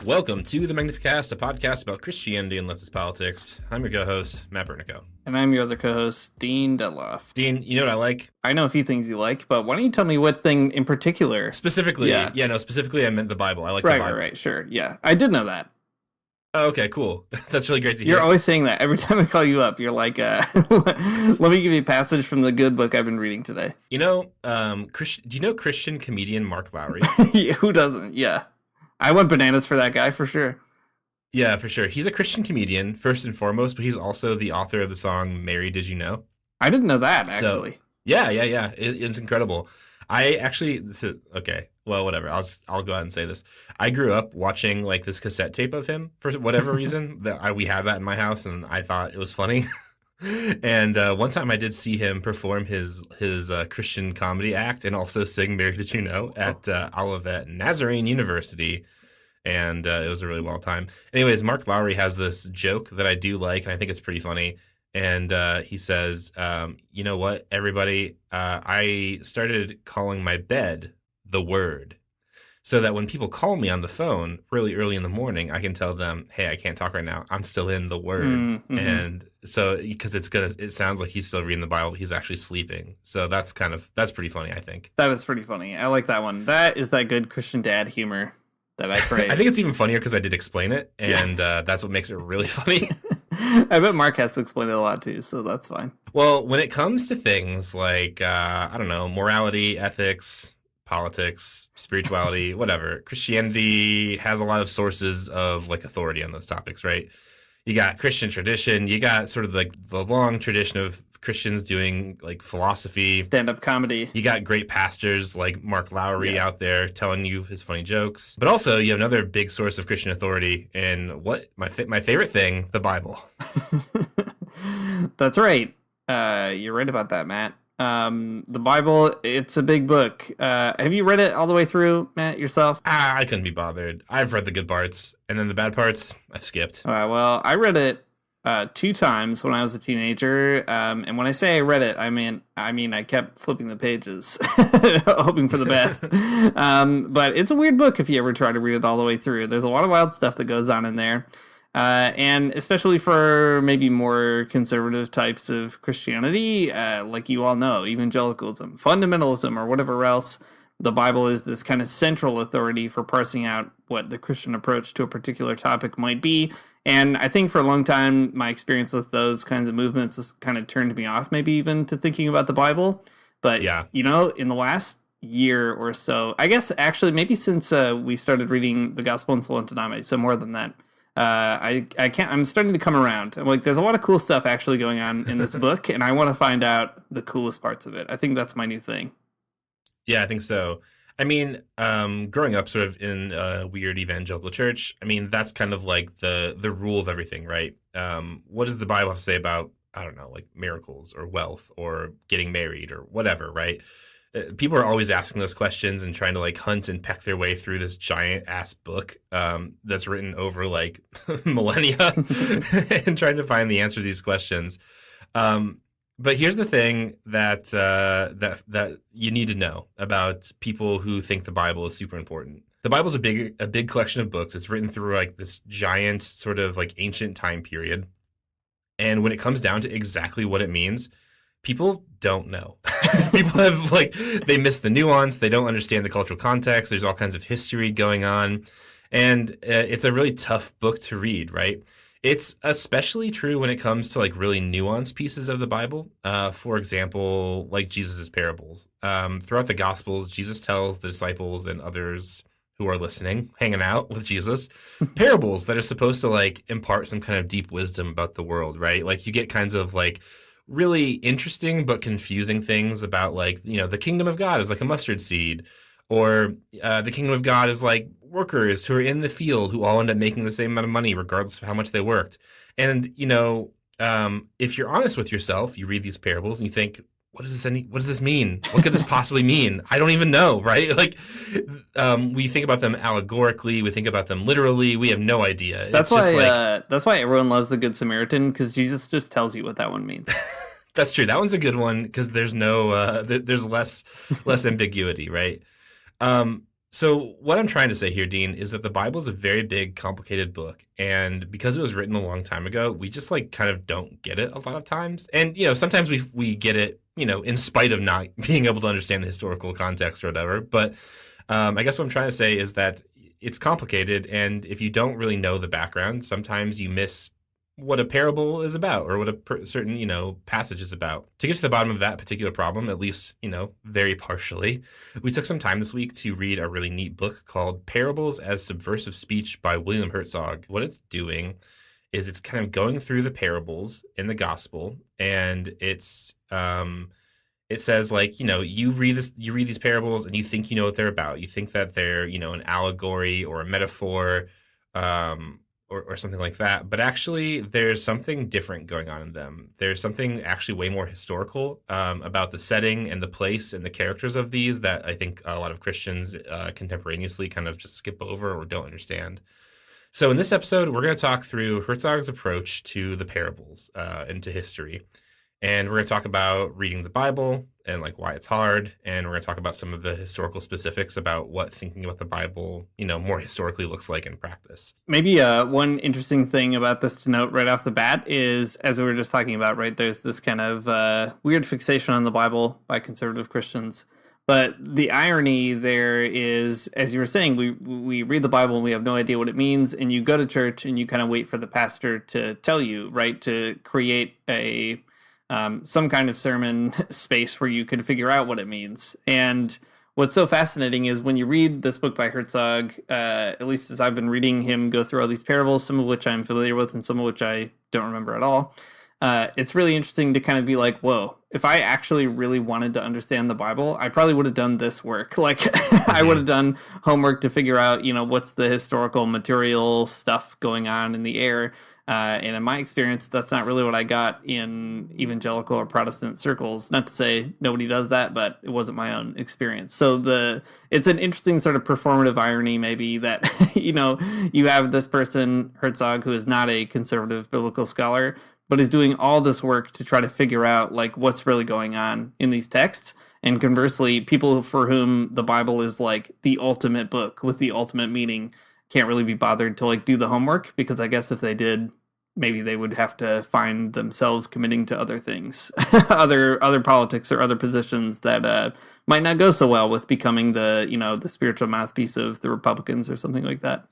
Welcome to the Magnificast, a podcast about Christianity and leftist politics. I'm your co-host, Matt Bernico. And I'm your other co-host, Dean Detloff. Dean, you know what I like? I know a few things you like, but why don't you tell me what thing in particular? Specifically, specifically I meant the Bible. I like the Bible. Right, sure. Yeah, I did know that. Oh, okay, cool. That's really great to hear. You're always saying that. Every time I call you up, you're like, let me give you a passage from the good book I've been reading today. You know, do you know Christian comedian Mark Lowry? Who doesn't? Yeah. I went bananas for that guy, for sure. Yeah, for sure. He's a Christian comedian, first and foremost, but he's also the author of the song Mary, Did You Know? I didn't know that, actually. So, yeah. It's incredible. I actually, okay, well, whatever. I'll go ahead and say this. I grew up watching like this cassette tape of him for whatever reason. We had that in my house, and I thought it was funny. And one time I did see him perform his Christian comedy act and also sing Mary Did You Know at Olivet Nazarene University. And it was a really wild time. Anyways, Mark Lowry has this joke that I do like, and I think it's pretty funny. And he says, you know what, everybody, I started calling my bed the Word, so that when people call me on the phone really early in the morning, I can tell them, hey, I can't talk right now. I'm still in the Word. Mm-hmm. And so because it sounds like he's still reading the Bible, he's actually sleeping. So that's pretty funny, I think. That is pretty funny. I like that one. That is that good Christian dad humor that I crave. I think it's even funnier because I did explain it, and that's what makes it really funny. I bet Mark has to explain it a lot too, so that's fine. Well, when it comes to things like, I don't know, morality, ethics, politics, spirituality, whatever, Christianity has a lot of sources of like authority on those topics, right? You got Christian tradition, you got sort of like the long tradition of Christians doing like philosophy, stand-up comedy. You got great pastors like Mark Lowry out there telling you his funny jokes. But also you have another big source of Christian authority in what my favorite thing, the Bible. That's right. You're right about that, Matt. The Bible, it's a big book. Have you read it all the way through, Matt, yourself? I couldn't be bothered. I've read the good parts, and then the bad parts, I've skipped. All right, well, I read it 2 times when I was a teenager, and when I say I read it, I mean I kept flipping the pages, hoping for the best. But it's a weird book if you ever try to read it all the way through. There's a lot of wild stuff that goes on in there. And especially for maybe more conservative types of Christianity, like you all know, evangelicalism, fundamentalism, or whatever else, the Bible is this kind of central authority for parsing out what the Christian approach to a particular topic might be. And I think for a long time, my experience with those kinds of movements has kind of turned me off, maybe even to thinking about the Bible. But, you know, in the last year or so, I guess actually maybe since we started reading the Gospel in Solentidame, so more than that, I'm starting to come around. I'm like, there's a lot of cool stuff actually going on in this book, and I want to find out the coolest parts of it. I think that's my new thing. Yeah, I think so. I mean, growing up sort of in a weird evangelical church, I mean, that's kind of like the rule of everything, right? What does the Bible have to say about, I don't know, like miracles or wealth or getting married or whatever, right? People are always asking those questions and trying to like hunt and peck their way through this giant ass book that's written over like millennia and trying to find the answer to these questions. But here's the thing that that you need to know about people who think the Bible is super important. The Bible's a big collection of books. It's written through like this giant sort of like ancient time period. And when it comes down to exactly what it means, people don't know. People have they miss the nuance. They don't understand the cultural context. There's all kinds of history going on. And it's a really tough book to read, right? It's especially true when it comes to like really nuanced pieces of the Bible. For example, like Jesus's parables. Throughout the Gospels, Jesus tells the disciples and others who are listening, hanging out with Jesus, parables that are supposed to like impart some kind of deep wisdom about the world, right? Like you get kinds of like really interesting but confusing things about like, you know, the kingdom of God is like a mustard seed, or the kingdom of God is like workers who are in the field who all end up making the same amount of money regardless of how much they worked. And, you know, if you're honest with yourself, you read these parables and you think, what does this mean? What could this possibly mean? I don't even know, right? Like, we think about them allegorically, we think about them literally. We have no idea. That's why everyone loves the Good Samaritan, because Jesus just tells you what that one means. That's true. That one's a good one because there's no, there's less ambiguity, right? So what I'm trying to say here, Dean, is that the Bible is a very big, complicated book, and because it was written a long time ago, we just like kind of don't get it a lot of times. And sometimes we get it, in spite of not being able to understand the historical context or whatever. But I guess what I'm trying to say is that it's complicated, and if you don't really know the background, sometimes you miss what a parable is about or what a certain passage is about. To get to the bottom of that particular problem, at least very partially, we took some time this week to read a really neat book called Parables as Subversive Speech by William Herzog. What it's doing is it's kind of going through the parables in the gospel, and it says, like, you read these parables and you think you know what they're about. You think that they're an allegory or a metaphor, or something like that. But actually, there's something different going on in them. There's something actually way more historical, about the setting and the place and the characters of these that I think a lot of Christians contemporaneously kind of just skip over or don't understand. So in this episode, we're going to talk through Herzog's approach to the parables and to history. And we're going to talk about reading the Bible and like why it's hard. And we're going to talk about some of the historical specifics about what thinking about the Bible, more historically looks like in practice. Maybe one interesting thing about this to note right off the bat is, as we were just talking about, right, there's this kind of weird fixation on the Bible by conservative Christians. But the irony there is, as you were saying, we read the Bible and we have no idea what it means, and you go to church and you kind of wait for the pastor to tell you, right, to create a some kind of sermon space where you can figure out what it means. And what's so fascinating is when you read this book by Herzog, at least as I've been reading him go through all these parables, some of which I'm familiar with and some of which I don't remember at all, it's really interesting to kind of be like, whoa, if I actually really wanted to understand the Bible, I probably would have done this work. Like, I would have done homework to figure out, what's the historical material stuff going on in the air. And in my experience, that's not really what I got in evangelical or Protestant circles. Not to say nobody does that, but it wasn't my own experience. So it's an interesting sort of performative irony, maybe, that you have this person, Herzog, who is not a conservative biblical scholar, but is doing all this work to try to figure out like what's really going on in these texts. And conversely, people for whom the Bible is like the ultimate book with the ultimate meaning can't really be bothered to like do the homework, because I guess if they did, maybe they would have to find themselves committing to other things, other politics or other positions that might not go so well with becoming the spiritual mouthpiece of the Republicans or something like that.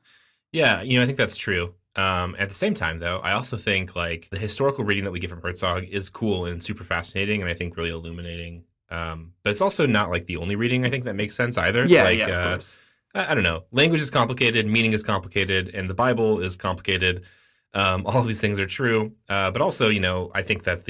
Yeah, I think that's true. At the same time, though, I also think like the historical reading that we get from Herzog is cool and super fascinating, and I think really illuminating. But it's also not like the only reading I think that makes sense either. Yeah, like, yeah, of course. I don't know. Language is complicated, meaning is complicated, and the Bible is complicated. All of these things are true, but also, I think that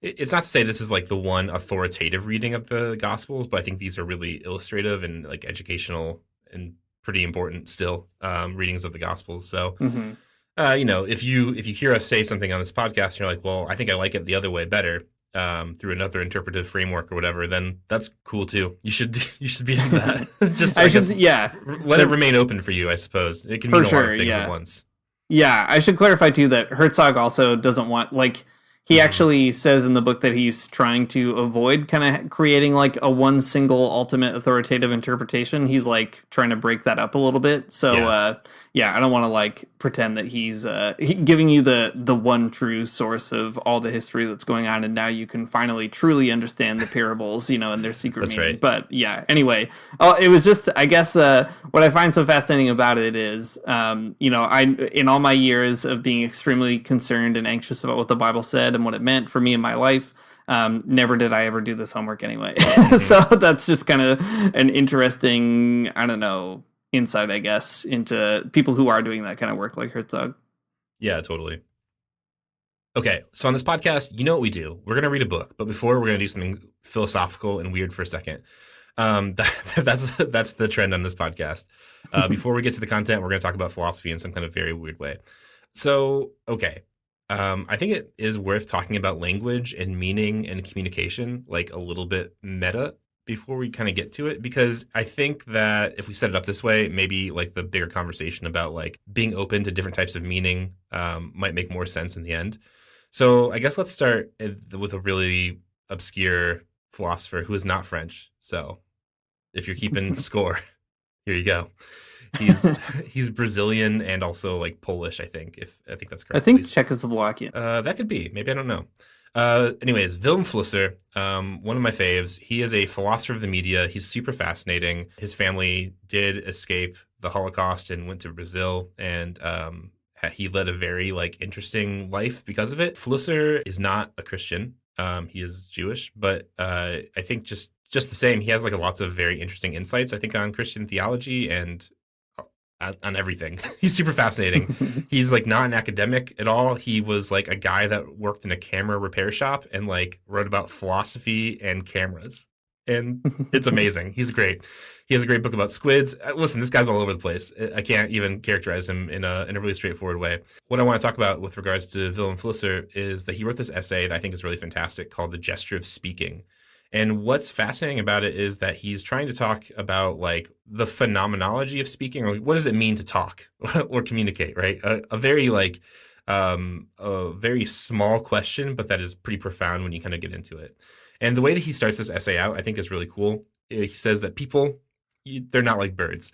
it's not to say this is like the one authoritative reading of the Gospels, but I think these are really illustrative and like educational and pretty important still, readings of the Gospels. So, if you hear us say something on this podcast, and you're like, well, I think I like it the other way better, through another interpretive framework or whatever, then that's cool too. You should be into that. Just let it remain open for you, I suppose. It can mean a lot of things at once. Yeah, I should clarify too that Herzog also doesn't want, like, he actually says in the book that he's trying to avoid kind of creating like a one single ultimate authoritative interpretation. He's like trying to break that up a little bit. So I don't want to like pretend that he's giving you the one true source of all the history that's going on, and now you can finally truly understand the parables, and their secret meaning. Right. But yeah, anyway, it was just, I guess, what I find so fascinating about it is, I in all my years of being extremely concerned and anxious about what the Bible said and what it meant for me in my life, never did I ever do this homework anyway. So that's just kind of an interesting, I don't know, insight, I guess, into people who are doing that kind of work like Herzog. Yeah, totally. Okay, so on this podcast, you know what we do. We're going to read a book, but before, we're going to do something philosophical and weird for a second. That's the trend on this podcast. Before we get to the content, we're going to talk about philosophy in some kind of very weird way. So, okay. I think it is worth talking about language and meaning and communication, like a little bit meta, before we kind of get to it, because I think that if we set it up this way, maybe like the bigger conversation about like being open to different types of meaning might make more sense in the end. So I guess let's start with a really obscure philosopher who is not French. So if you're keeping score, Here you go. He's he's Brazilian and also like Polish, I think. If I think that's I correct, at think least. Czechoslovakian. That could be. Maybe I don't know. Anyways, Wilhelm Flusser, one of my faves. He is a philosopher of the media. He's super fascinating. His family did escape the Holocaust and went to Brazil, and he led a very like interesting life because of it. Flusser is not a Christian. He is Jewish, but I think just the same, he has like lots of very interesting insights. I think on Christian theology and on everything. He's super fascinating. He's like not an academic at all. He was like a guy that worked in a camera repair shop and like wrote about philosophy and cameras. And it's amazing. He's great. He has a great book about squids. Listen, this guy's all over the place. I can't even characterize him in a really straightforward way. What I want to talk about with regards to Wilhelm Flusser is that he wrote this essay that I think is really fantastic called The Gesture of Speaking. And what's fascinating about it is that he's trying to talk about like the phenomenology of speaking, or what does it mean to talk or communicate, right? A very like a very small question, but that is pretty profound when you kind of get into it. And the way that he starts this essay out, I think, is really cool. He says that people, they're not like birds.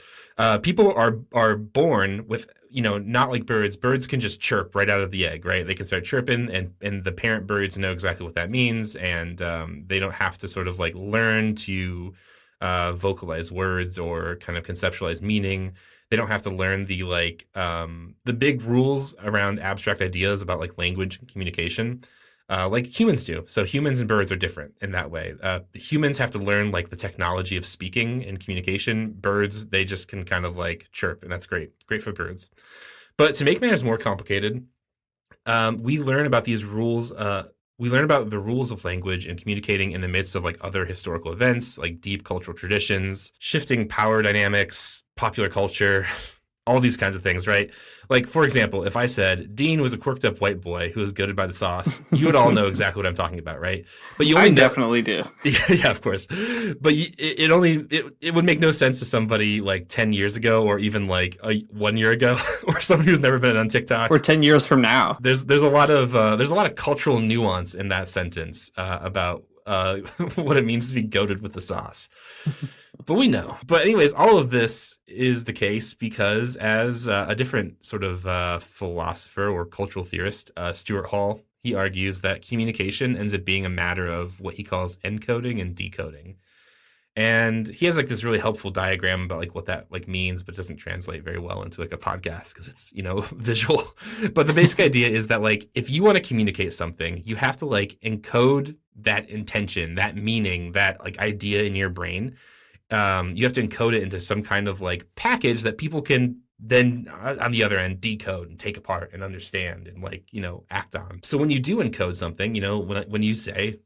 People are born with, not like birds. Birds can just chirp right out of the egg, right? They can start chirping, and the parent birds know exactly what that means, and they don't have to sort of like learn to vocalize words or kind of conceptualize meaning. They don't have to learn the big rules around abstract ideas about like language and communication like humans do. So humans and birds are different in that way. Humans have to learn like the technology of speaking and communication. Birds, they just can kind of like chirp, and that's great. Great for birds. But to make matters more complicated, we learn about these rules. We learn about the rules of language and communicating in the midst of like other historical events, like deep cultural traditions, shifting power dynamics, popular culture, all these kinds of things, right? Like, for example, if I said Dean was a quirked up white boy who was goaded by the sauce, you would all know exactly what I'm talking about, right? But you I only know, definitely do. yeah, of course. But it would make no sense to somebody like 10 years ago, or even like 1 year ago, or somebody who's never been on TikTok. Or 10 years from now. There's a lot of cultural nuance in that sentence about what it means to be goaded with the sauce. But we know. But anyways, all of this is the case because as a different sort of philosopher or cultural theorist, Stuart Hall, he argues that communication ends up being a matter of what he calls encoding and decoding. And he has like this really helpful diagram about like what that like means, but doesn't translate very well into like a podcast because it's, visual. But the basic idea is that like if you want to communicate something, you have to like encode that intention, that meaning, that like idea in your brain. You have to encode it into some kind of like package that people can then on the other end decode and take apart and understand and like, act on. So when you do encode something, when you say,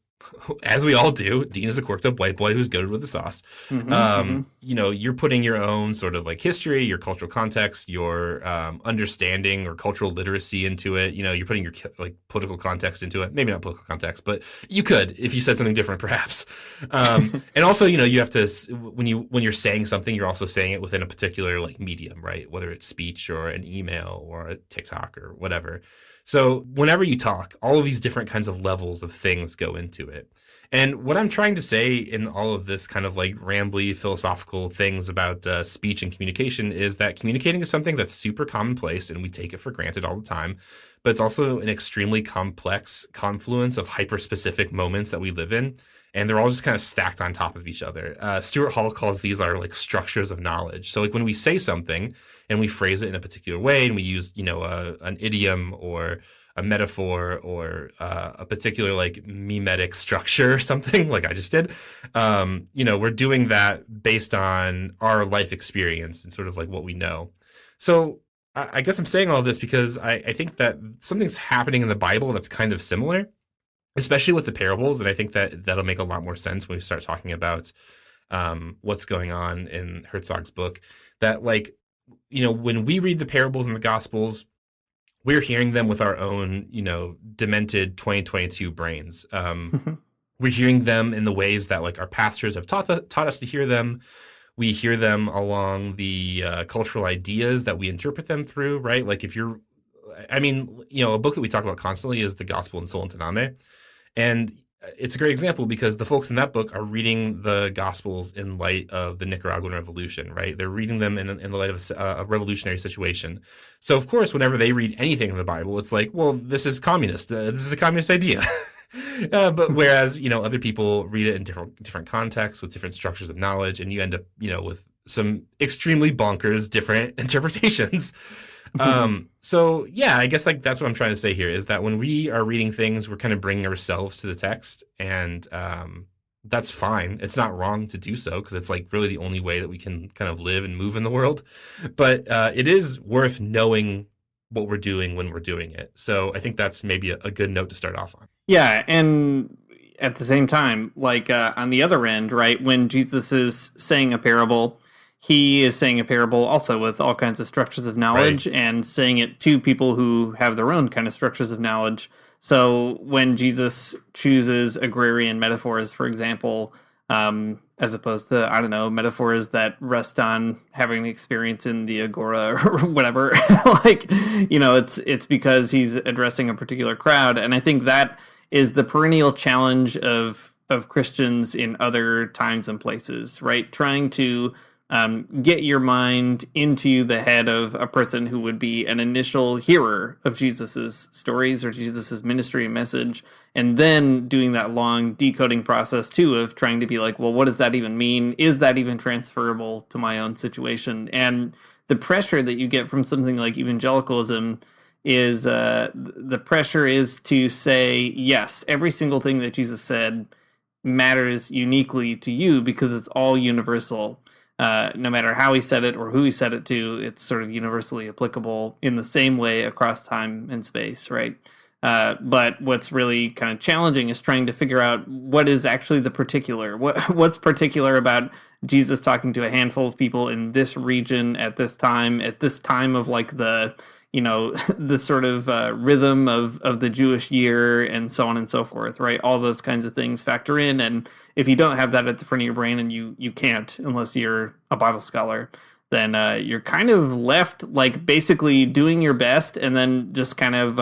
as we all do, Dean is a quirked up white boy who's goaded with the sauce. You're putting your own sort of like history, your cultural context, your understanding or cultural literacy into it. You're putting your like political context into it. Maybe not political context, but you could if you said something different, perhaps. And also, you have to when you're saying something, you're also saying it within a particular like medium, right? Whether it's speech or an email or a TikTok or whatever. So whenever you talk, all of these different kinds of levels of things go into it. And what I'm trying to say in all of this kind of like rambly philosophical things about speech and communication is that communicating is something that's super commonplace and we take it for granted all the time. But it's also an extremely complex confluence of hyper-specific moments that we live in. And they're all just kind of stacked on top of each other. Stuart Hall calls these our like structures of knowledge. So like when we say something and we phrase it in a particular way and we use, an idiom or a metaphor or a particular like mimetic structure or something like I just did, we're doing that based on our life experience and sort of like what we know. So I guess I'm saying all this because I think that something's happening in the Bible that's kind of similar, especially with the parables. And I think that that'll make a lot more sense when we start talking about what's going on in Herzog's book. That like, when we read the parables in the Gospels, we're hearing them with our own, demented 2022 brains. We're hearing them in the ways that like our pastors have taught us to hear them. We hear them along the cultural ideas that we interpret them through, right? Like a book that we talk about constantly is The Gospel in Soul and Taname. And it's a great example because the folks in that book are reading the Gospels in light of the Nicaraguan Revolution, right? They're reading them in the light of a revolutionary situation. So, of course, whenever they read anything in the Bible, it's like, well, this is communist. This is a communist idea. But whereas, other people read it in different contexts with different structures of knowledge, and you end up, with some extremely bonkers different interpretations. So yeah, I guess like that's what I'm trying to say here is that when we are reading things, we're kind of bringing ourselves to the text, and that's fine. It's not wrong to do so because it's like really the only way that we can kind of live and move in the world. But it is worth knowing what we're doing when we're doing it. So I think that's maybe a good note to start off on. Yeah, and at the same time, like on the other end, right, when Jesus is saying a parable, he is saying a parable also with all kinds of structures of knowledge and saying it to people who have their own kind of structures of knowledge. So when Jesus chooses agrarian metaphors, for example, as opposed to, I don't know, metaphors that rest on having an experience in the agora or whatever, like, it's because he's addressing a particular crowd. And I think that is the perennial challenge of Christians in other times and places, right? Trying to get your mind into the head of a person who would be an initial hearer of Jesus's stories or Jesus's ministry and message, and then doing that long decoding process too of trying to be like, well, what does that even mean? Is that even transferable to my own situation? And the pressure that you get from something like evangelicalism is the pressure is to say, yes, every single thing that Jesus said matters uniquely to you because it's all universal. No matter how he said it or who he said it to, it's sort of universally applicable in the same way across time and space, right? But what's really kind of challenging is trying to figure out what is actually the particular. What's particular about Jesus talking to a handful of people in this region at this time of like the the sort of rhythm of the Jewish year and so on and so forth, right? All those kinds of things factor in. And if you don't have that at the front of your brain, and you can't unless you're a Bible scholar, then you're kind of left like basically doing your best and then just kind of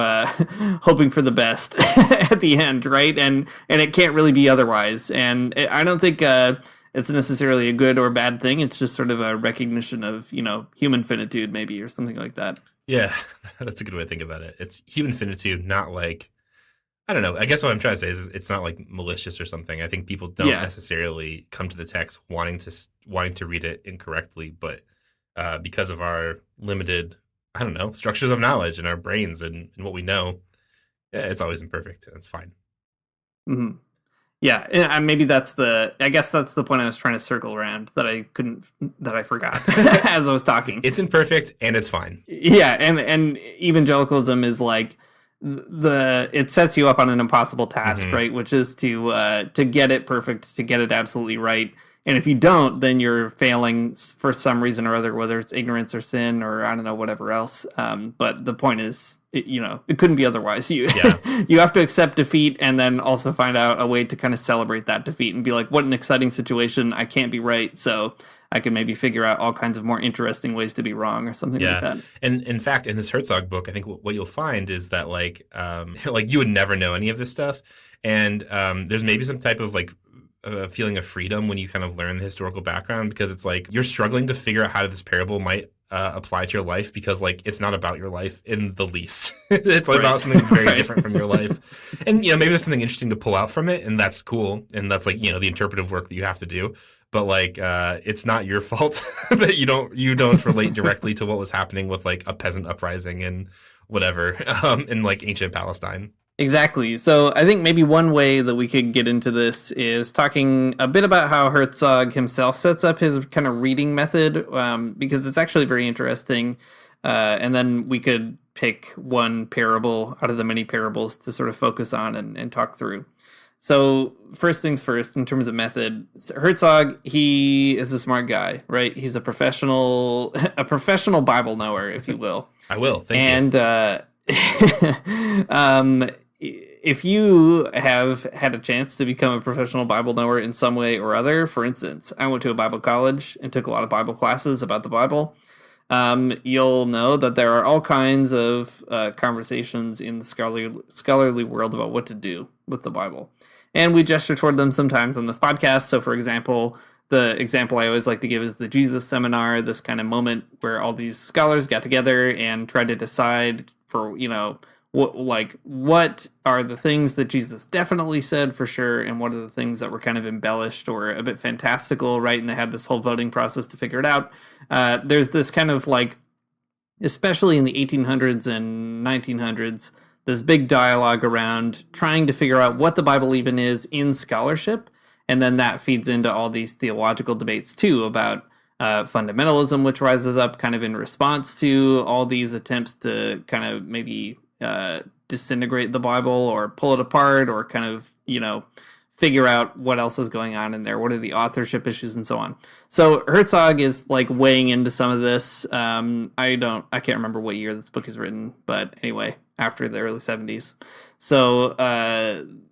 hoping for the best at the end, right? And it can't really be otherwise. And I don't think it's necessarily a good or bad thing. It's just sort of a recognition of, human finitude maybe or something like that. Yeah, that's a good way to think about it. It's human finitude, not like, I don't know. I guess what I'm trying to say is it's not like malicious or something. I think people don't necessarily come to the text wanting to read it incorrectly, but because of our limited, I don't know, structures of knowledge in our brains and what we know, it's always imperfect. That's fine. Mm-hmm. Yeah, and maybe I guess that's the point I was trying to circle around that I forgot as I was talking. It's imperfect and it's fine. Yeah, and evangelicalism is like it sets you up on an impossible task, right? Which is to get it perfect, to get it absolutely right. And if you don't, then you're failing for some reason or other, whether it's ignorance or sin or I don't know, whatever else. But the point is, it couldn't be otherwise. You have to accept defeat and then also find out a way to kind of celebrate that defeat and be like, what an exciting situation. I can't be right. So I can maybe figure out all kinds of more interesting ways to be wrong or something like that. And in fact, in this Herzog book, I think what you'll find is that like you would never know any of this stuff. And there's maybe some type of like a feeling of freedom when you kind of learn the historical background, because it's like you're struggling to figure out how this parable might apply to your life, because like it's not about your life in the least. It's like about something that's very different from your life. And maybe there's something interesting to pull out from it, and that's cool, and that's like the interpretive work that you have to do. But like it's not your fault that you don't relate directly to what was happening with like a peasant uprising and whatever in like ancient Palestine. Exactly. So I think maybe one way that we could get into this is talking a bit about how Herzog himself sets up his kind of reading method, because it's actually very interesting. And then we could pick one parable out of the many parables to sort of focus on and talk through. So first things first, in terms of method, Herzog, he is a smart guy, right? He's a professional Bible knower, if you will. I will. Thank you. And if you have had a chance to become a professional Bible knower in some way or other, for instance, I went to a Bible college and took a lot of Bible classes about the Bible. You'll know that there are all kinds of conversations in the scholarly world about what to do with the Bible. and we gesture toward them sometimes on this podcast. So, for example, the example I always like to give is the Jesus seminar, this kind of moment where all these scholars got together and tried to decide for, what are the things that Jesus definitely said for sure, and what are the things that were kind of embellished or a bit fantastical, right? And they had this whole voting process to figure it out. There's this kind of like, especially in the 1800s and 1900s, this big dialogue around trying to figure out what the Bible even is in scholarship. And then that feeds into all these theological debates too about fundamentalism, which rises up kind of in response to all these attempts to kind of maybe disintegrate the Bible or pull it apart or kind of, figure out what else is going on in there. What are the authorship issues and so on. So Herzog is like weighing into some of this. I can't remember what year this book is written, but anyway, after the early 70s. So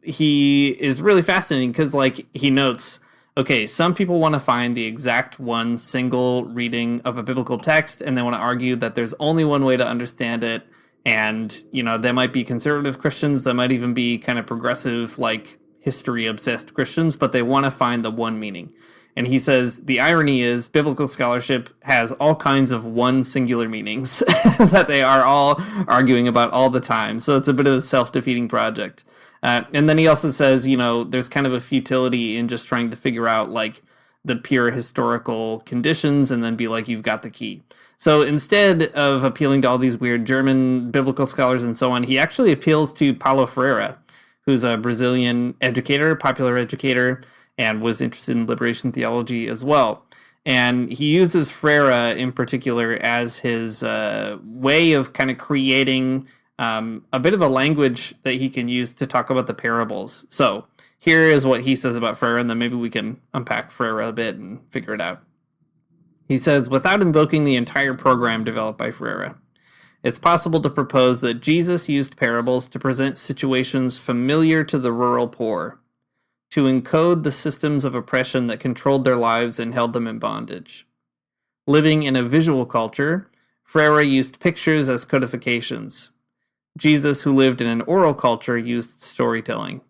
he is really fascinating because like he notes, okay, some people want to find the exact one single reading of a biblical text, and they want to argue that there's only one way to understand it. And, they might be conservative Christians, that might even be kind of progressive, like history obsessed Christians, but they want to find the one meaning. And he says the irony is biblical scholarship has all kinds of one singular meanings that they are all arguing about all the time. So it's a bit of a self-defeating project. And then he also says, there's kind of a futility in just trying to figure out like the pure historical conditions and then be like, you've got the key. So instead of appealing to all these weird German biblical scholars and so on, he actually appeals to Paulo Freire, who's a Brazilian educator, popular educator, and was interested in liberation theology as well. And he uses Freire in particular as his way of kind of creating a bit of a language that he can use to talk about the parables. So here is what he says about Freire, and then maybe we can unpack Freire a bit and figure it out. He says, without invoking the entire program developed by Freire, it's possible to propose that Jesus used parables to present situations familiar to the rural poor, to encode the systems of oppression that controlled their lives and held them in bondage. Living in a visual culture, Freire used pictures as codifications. Jesus, who lived in an oral culture, used storytelling.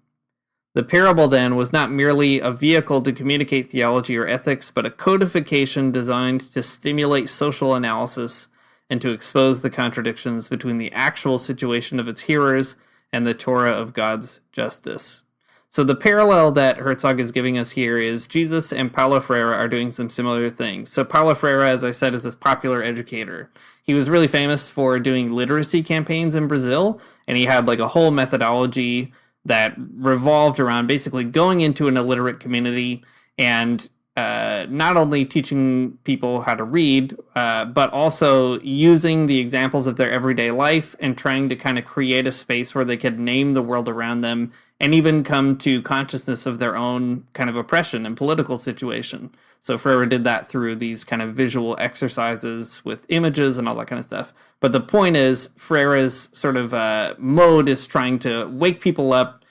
The parable, then, was not merely a vehicle to communicate theology or ethics, but a codification designed to stimulate social analysis and to expose the contradictions between the actual situation of its hearers and the Torah of God's justice. So the parallel that Herzog is giving us here is Jesus and Paulo Freire are doing some similar things. So Paulo Freire, as I said, is this popular educator. He was really famous for doing literacy campaigns in Brazil, and he had like a whole methodology that revolved around basically going into an illiterate community and not only teaching people how to read, but also using the examples of their everyday life and trying to kind of create a space where they could name the world around them and even come to consciousness of their own kind of oppression and political situation. So Freire did that through these kind of visual exercises with images and all that kind of stuff. But the point is, Freire's sort of mode is trying to wake people up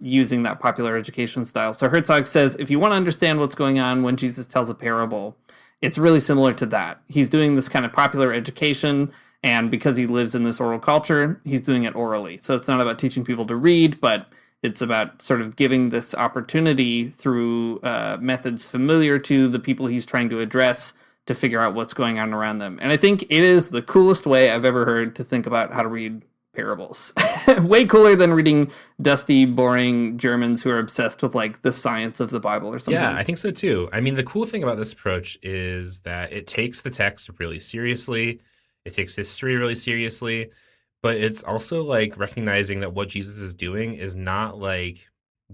using that popular education style. So Herzog says, if you want to understand what's going on when Jesus tells a parable, it's really similar to that. He's doing this kind of popular education, and because he lives in this oral culture, he's doing it orally. So it's not about teaching people to read, but it's about sort of giving this opportunity through methods familiar to the people he's trying to address to figure out what's going on around them. And I think it is the coolest way I've ever heard to think about how to read parables. Way cooler than reading dusty, boring Germans who are obsessed with like the science of the Bible or something. Yeah, I think so too. I mean, the cool thing about this approach is that it takes the text really seriously. It takes history really seriously, but it's also like recognizing that what Jesus is doing is not like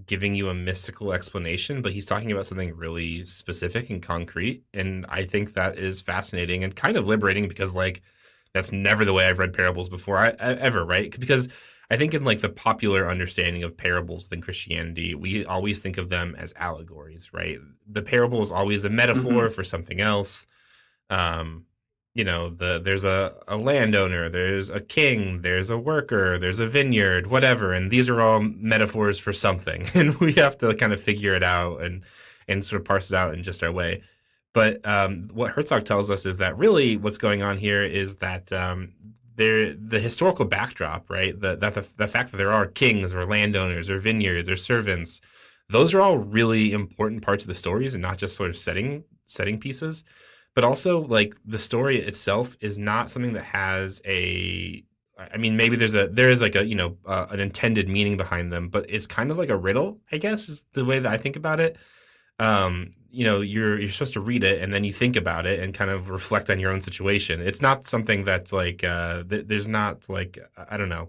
giving you a mystical explanation, but he's talking about something really specific and concrete. And I think that is fascinating and kind of liberating because like that's never the way I've read parables before ever, right? Because I think in like the popular understanding of parables within Christianity, we always think of them as allegories, right? The parable is always a metaphor for something else. There's a landowner, there's a king, there's a worker, there's a vineyard, whatever, and these are all metaphors for something, and we have to kind of figure it out and sort of parse it out in just our way. But what Herzog tells us is that really what's going on here is that the historical backdrop, right? The fact that there are kings or landowners or vineyards or servants, those are all really important parts of the stories and not just sort of setting pieces. But also, like, the story itself is not something that has a. I mean, maybe there is like a an intended meaning behind them, but it's kind of like a riddle, I guess, is the way that I think about it. You're supposed to read it and then you think about it and kind of reflect on your own situation. It's not something that's like there's not like I don't know.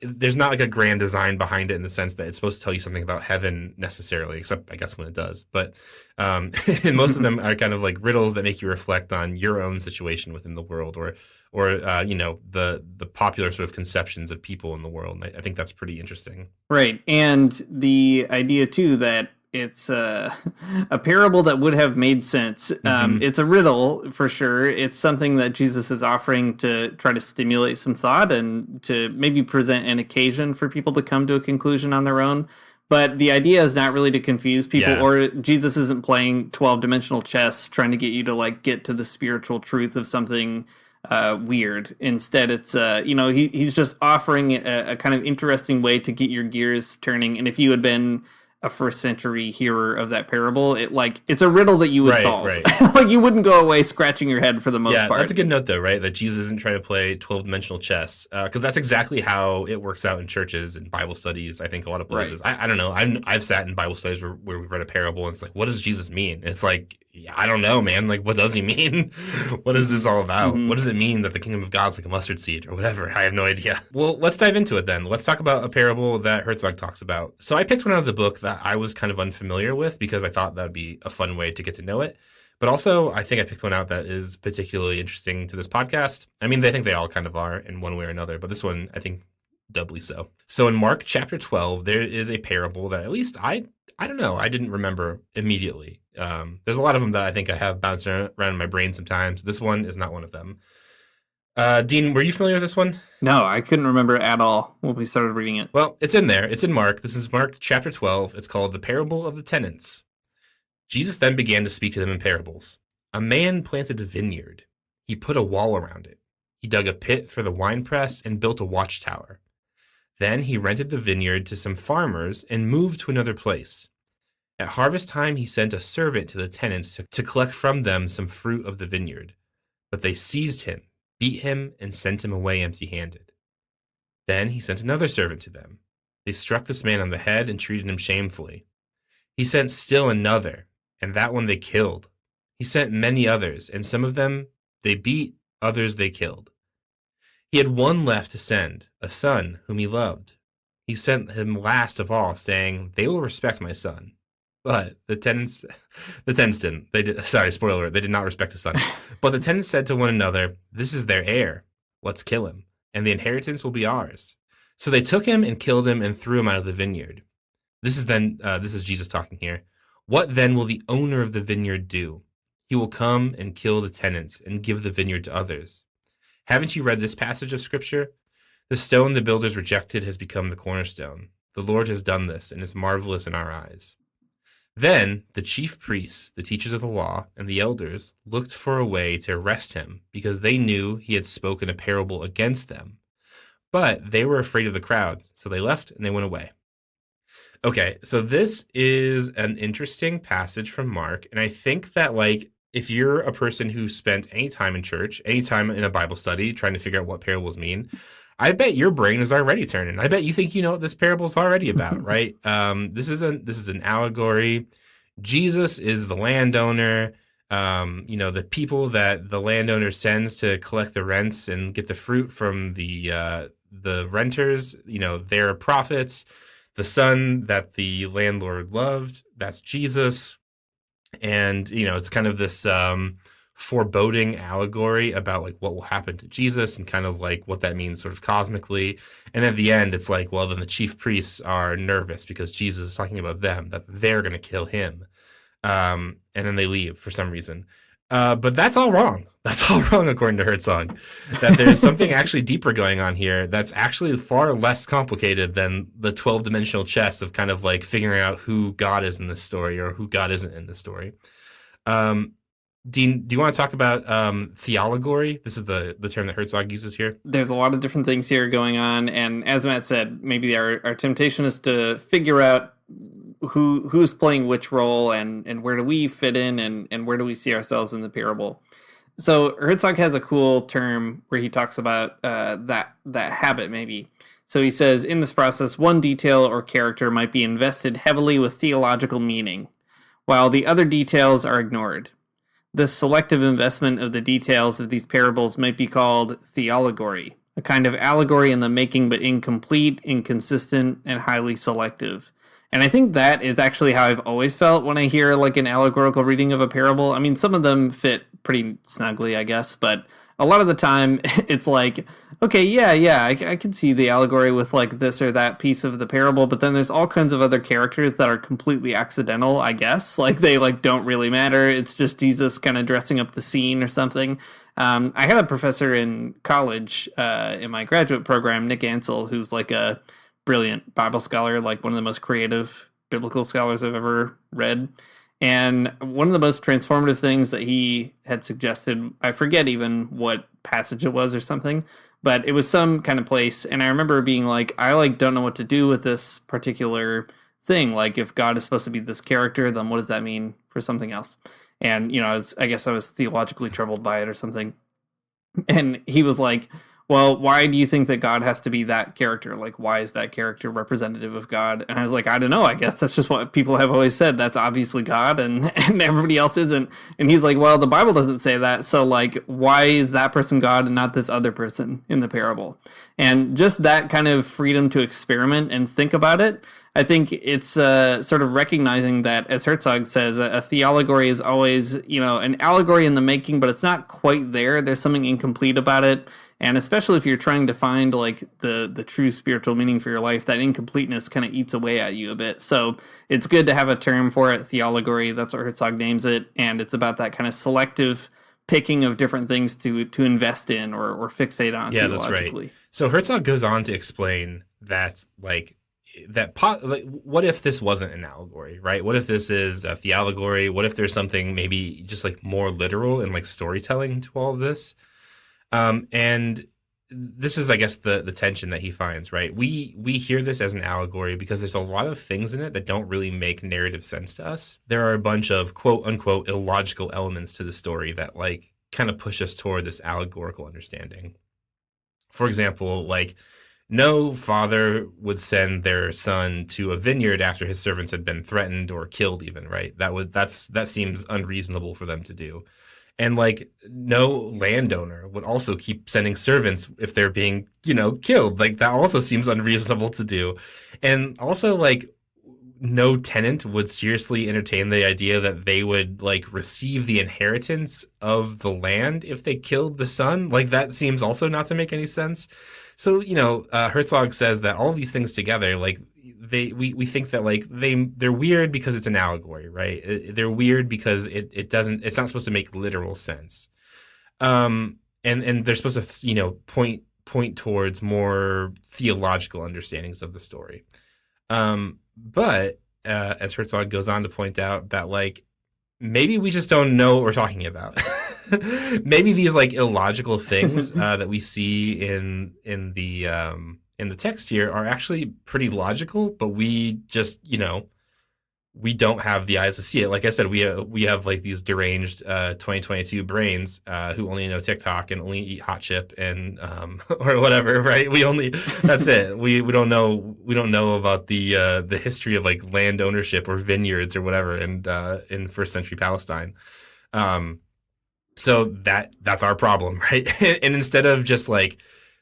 There's not like a grand design behind it in the sense that it's supposed to tell you something about heaven necessarily, except I guess when it does. But and most of them are kind of like riddles that make you reflect on your own situation within the world, or the popular sort of conceptions of people in the world. And I think that's pretty interesting. Right. And the idea, too, that it's a parable that would have made sense. It's a riddle, for sure. It's something that Jesus is offering to try to stimulate some thought and to maybe present an occasion for people to come to a conclusion on their own. But the idea is not really to confuse people, or Jesus isn't playing 12-dimensional chess trying to get you to like get to the spiritual truth of something weird. Instead, it's he's just offering a kind of interesting way to get your gears turning. And if you had been a first century hearer of that parable, it's a riddle that you would solve. Right. Like, you wouldn't go away scratching your head for the most part. Yeah, that's a good note, though, right? That Jesus isn't trying to play 12-dimensional chess, because that's exactly how it works out in churches and Bible studies. I think a lot of places. Right. I don't know. I've sat in Bible studies where we've read a parable, and it's like, what does Jesus mean? It's like, I don't know, man. Like, what does he mean? What is this all about? What does it mean that the kingdom of God's like a mustard seed or whatever? I have no idea. Well, let's dive into it then. Let's talk about a parable that Herzog talks about. So I picked one out of the book that I was kind of unfamiliar with because I thought that would be a fun way to get to know it. But also, I think I picked one out that is particularly interesting to this podcast. I mean, I think they all kind of are in one way or another, but this one, I think, doubly so. So in Mark chapter 12, there is a parable that at least I don't know, I didn't remember immediately. There's a lot of them that I think I have bounced around in my brain sometimes. This one is not one of them. Dean, were you familiar with this one? No, I couldn't remember at all when we started reading it. Well, it's in there. It's in Mark. This is Mark chapter 12. It's called The Parable of the Tenants. Jesus then began to speak to them in parables. A man planted a vineyard. He put a wall around it. He dug a pit for the winepress and built a watchtower. Then he rented the vineyard to some farmers and moved to another place. At harvest time, he sent a servant to the tenants to collect from them some fruit of the vineyard. But they seized him, beat him, and sent him away empty-handed. Then he sent another servant to them. They struck this man on the head and treated him shamefully. He sent still another, and that one they killed. He sent many others, and some of them they beat, others they killed. He had one left to send, a son whom he loved. He sent him last of all, saying, "They will respect my son." But the tenants didn't. Spoiler alert, they did not respect the son. But the tenants said to one another, "This is their heir. Let's kill him, and the inheritance will be ours." So they took him and killed him and threw him out of the vineyard. This is Jesus talking here. What then will the owner of the vineyard do? He will come and kill the tenants and give the vineyard to others. Haven't you read this passage of Scripture? The stone the builders rejected has become the cornerstone. The Lord has done this, and it's marvelous in our eyes. Then the chief priests, the teachers of the law, and the elders looked for a way to arrest him because they knew he had spoken a parable against them. But they were afraid of the crowd, so they left and they went away. Okay, so this is an interesting passage from Mark, and I think that, like, if you're a person who spent any time in church, any time in a Bible study trying to figure out what parables mean, I bet your brain is already turning. I bet you think you know what this parable is already about, right? This is an allegory. Jesus is the landowner. The people that the landowner sends to collect the rents and get the fruit from the renters. They're prophets. The son that the landlord loved, that's Jesus. And it's kind of this foreboding allegory about like what will happen to Jesus and kind of like what that means sort of cosmically. And at the end, it's like, well, then the chief priests are nervous because Jesus is talking about them, that they're going to kill him. And then they leave for some reason. But that's all wrong. That's all wrong, according to Herzog. That there's something actually deeper going on here that's actually far less complicated than the 12-dimensional chess of kind of like figuring out who God is in this story or who God isn't in this story. Dean, do you want to talk about theology? This is the term that Herzog uses here. There's a lot of different things here going on, and as Matt said, maybe our temptation is to figure out who's playing which role and where do we fit in and where do we see ourselves in the parable. So Herzog has a cool term where he talks about that habit maybe. So he says in this process, one detail or character might be invested heavily with theological meaning, while the other details are ignored. This selective investment of the details of these parables might be called theology, a kind of allegory in the making but incomplete, inconsistent, and highly selective. And I think that is actually how I've always felt when I hear like an allegorical reading of a parable. I mean, some of them fit pretty snugly, I guess, but a lot of the time it's like, okay, yeah, I can see the allegory with like this or that piece of the parable, but then there's all kinds of other characters that are completely accidental, I guess. Like they like don't really matter. It's just Jesus kind of dressing up the scene or something. I had a professor in college in my graduate program, Nick Ansel, who's like a brilliant Bible scholar, like one of the most creative biblical scholars I've ever read. And one of the most transformative things that he had suggested, I forget even what passage it was or something, but it was some kind of place. And I remember being like, I like don't know what to do with this particular thing. Like if God is supposed to be this character, then what does that mean for something else? And, I guess I was theologically troubled by it or something. And he was like, well, why do you think that God has to be that character? Like, why is that character representative of God? And I was like, I don't know. I guess that's just what people have always said. That's obviously God, and everybody else isn't. And he's like, well, the Bible doesn't say that. So, like, why is that person God and not this other person in the parable? And just that kind of freedom to experiment and think about it, I think it's sort of recognizing that, as Herzog says, a theology is always, an allegory in the making, but it's not quite there. There's something incomplete about it. And especially if you're trying to find like the true spiritual meaning for your life, that incompleteness kind of eats away at you a bit. So it's good to have a term for it, theology. That's what Herzog names it. And it's about that kind of selective picking of different things to invest in or fixate on Yeah, that's theologically. right. So Herzog goes on to explain that what if this wasn't an allegory, right? What if this is a theology? What if there's something maybe just like more literal and like storytelling to all of this? And this is, I guess, the tension that he finds, right? We hear this as an allegory because there's a lot of things in it that don't really make narrative sense to us. There are a bunch of quote unquote illogical elements to the story that like kind of push us toward this allegorical understanding. For example, like no father would send their son to a vineyard after his servants had been threatened or killed, even, right? That seems unreasonable for them to do. And like no landowner would also keep sending servants if they're being, killed. Like that also seems unreasonable to do. And also like no tenant would seriously entertain the idea that they would like receive the inheritance of the land if they killed the son. Like that seems also not to make any sense. So, Herzog says that all these things together, like we think that like they're weird because it's an allegory, right? They're weird because it's not supposed to make literal sense. And they're supposed to, point towards more theological understandings of the story. But as Herzog goes on to point out that like maybe we just don't know what we're talking about. Maybe these like illogical things that we see in the text here are actually pretty logical, but we just we don't have the eyes to see it. Like I said, we have like these deranged 2022 brains who only know TikTok and only eat hot chip and or whatever, right? That's it. We don't know about the history of like land ownership or vineyards or whatever and in first century Palestine. So that's our problem, right? And instead of just like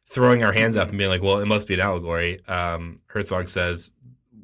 throwing our hands up and being like, well, it must be an allegory, Herzog says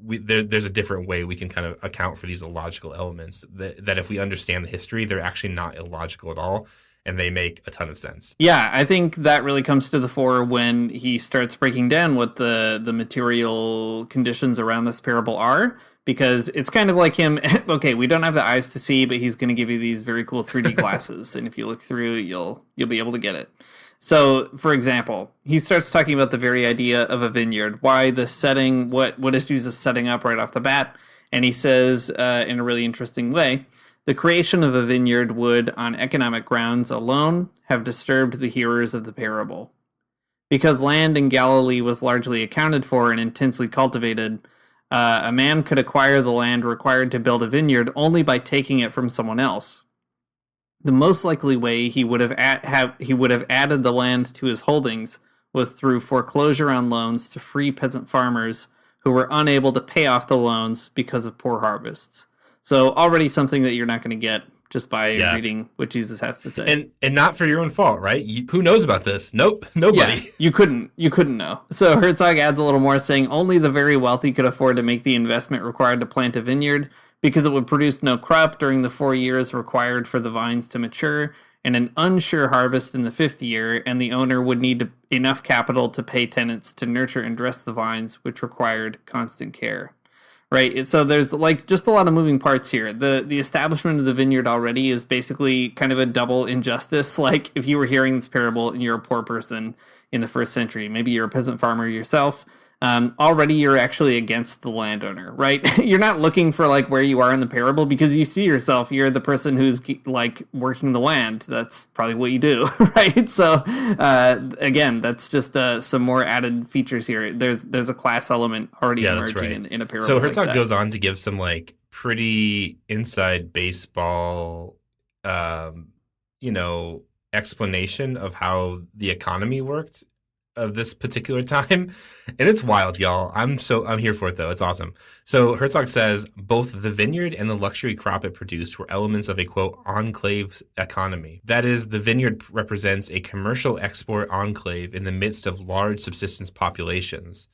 there's a different way we can kind of account for these illogical elements that if we understand the history, they're actually not illogical at all. And they make a ton of sense. Yeah, I think that really comes to the fore when he starts breaking down what the material conditions around this parable are, because it's kind of like him, okay, we don't have the eyes to see, but he's going to give you these very cool 3D glasses, and if you look through, you'll be able to get it. So, for example, he starts talking about the very idea of a vineyard, why the setting, what is Jesus setting up right off the bat, and he says in a really interesting way The creation of a vineyard would, on economic grounds alone, have disturbed the hearers of the parable. Because land in Galilee was largely accounted for and intensely cultivated, a man could acquire the land required to build a vineyard only by taking it from someone else. The most likely way he would have added the land to his holdings was through foreclosure on loans to free peasant farmers who were unable to pay off the loans because of poor harvests. So already something that you're not going to get just by reading what Jesus has to say. And not for your own fault, right? Who knows about this? Nope, nobody. Yeah, you couldn't know. So Herzog adds a little more, saying only the very wealthy could afford to make the investment required to plant a vineyard, because it would produce no crop during the 4 years required for the vines to mature, and an unsure harvest in the 5th year, and the owner would need enough capital to pay tenants to nurture and dress the vines, which required constant care. Right, so there's like just a lot of moving parts here. The establishment of the vineyard already is basically kind of a double injustice. Like if you were hearing this parable and you're a poor person in the 1st century, maybe you're a peasant farmer yourself, already you're actually against the landowner, right? You're not looking for like where you are in the parable because you see yourself, you're the person who's like working the land. That's probably what you do, right? So again, that's just some more added features here. There's a class element already emerging in a parable. So Herzog goes on to give some like pretty inside baseball, explanation of how the economy worked of this particular time, and it's wild, y'all. I'm here for it though. It's awesome. So Herzog says both the vineyard and the luxury crop it produced were elements of a quote enclave economy. That is, the vineyard represents a commercial export enclave in the midst of large subsistence populations.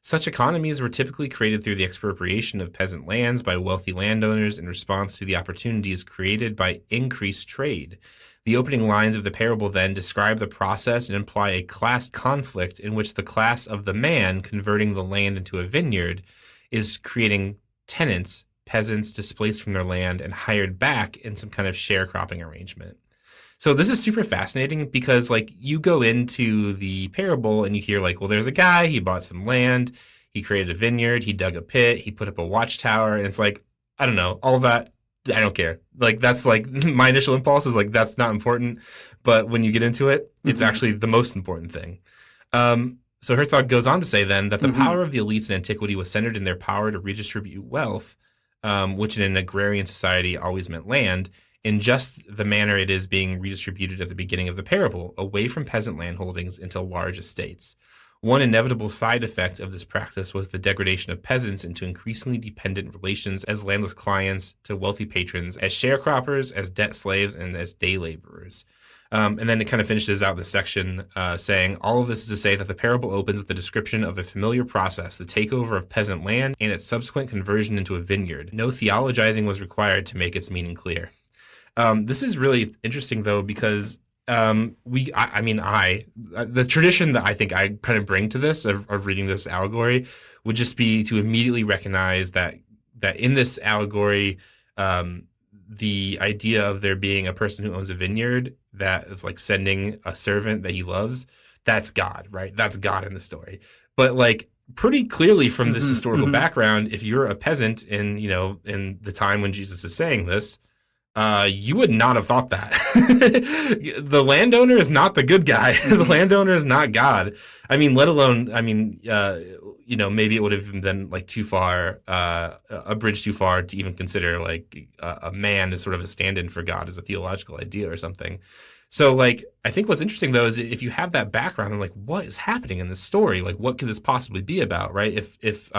Such economies were typically created through the expropriation of peasant lands by wealthy landowners in response to the opportunities created by increased trade. The opening lines of the parable then describe the process and imply a class conflict in which the class of the man converting the land into a vineyard is creating tenants, peasants displaced from their land and hired back in some kind of sharecropping arrangement. So this is super fascinating because like you go into the parable and you hear like, well, there's a guy, he bought some land, he created a vineyard, he dug a pit, he put up a watchtower, and it's like, I don't know, all that. I don't care. Like, that's like my initial impulse is like, that's not important. But when you get into it, it's actually the most important thing. So Herzog goes on to say then that the power of the elites in antiquity was centered in their power to redistribute wealth, which in an agrarian society always meant land, in just the manner it is being redistributed at the beginning of the parable, away from peasant landholdings into large estates. One inevitable side effect of this practice was the degradation of peasants into increasingly dependent relations as landless clients to wealthy patrons, as sharecroppers, as debt slaves, and as day laborers. And then it kind of finishes out this section saying, all of this is to say that the parable opens with a description of a familiar process, the takeover of peasant land and it's subsequent conversion into a vineyard. No theologizing was required to make its meaning clear. This is really interesting, though, because the tradition that I think I kind of bring to this of reading this allegory would just be to immediately recognize that in this allegory, the idea of there being a person who owns a vineyard that is like sending a servant that he loves, that's God, right? That's God in the story. But like pretty clearly from this historical background, if you're a peasant in the time when Jesus is saying this, you would not have thought that. The landowner is not the good guy. The landowner is not God. I mean, let alone, maybe it would have been like too far, a bridge too far to even consider like a man as sort of a stand-in for God as a theological idea or something. So like, I think what's interesting though is if you have that background and like, what is happening in this story? Like, what could this possibly be about, right? If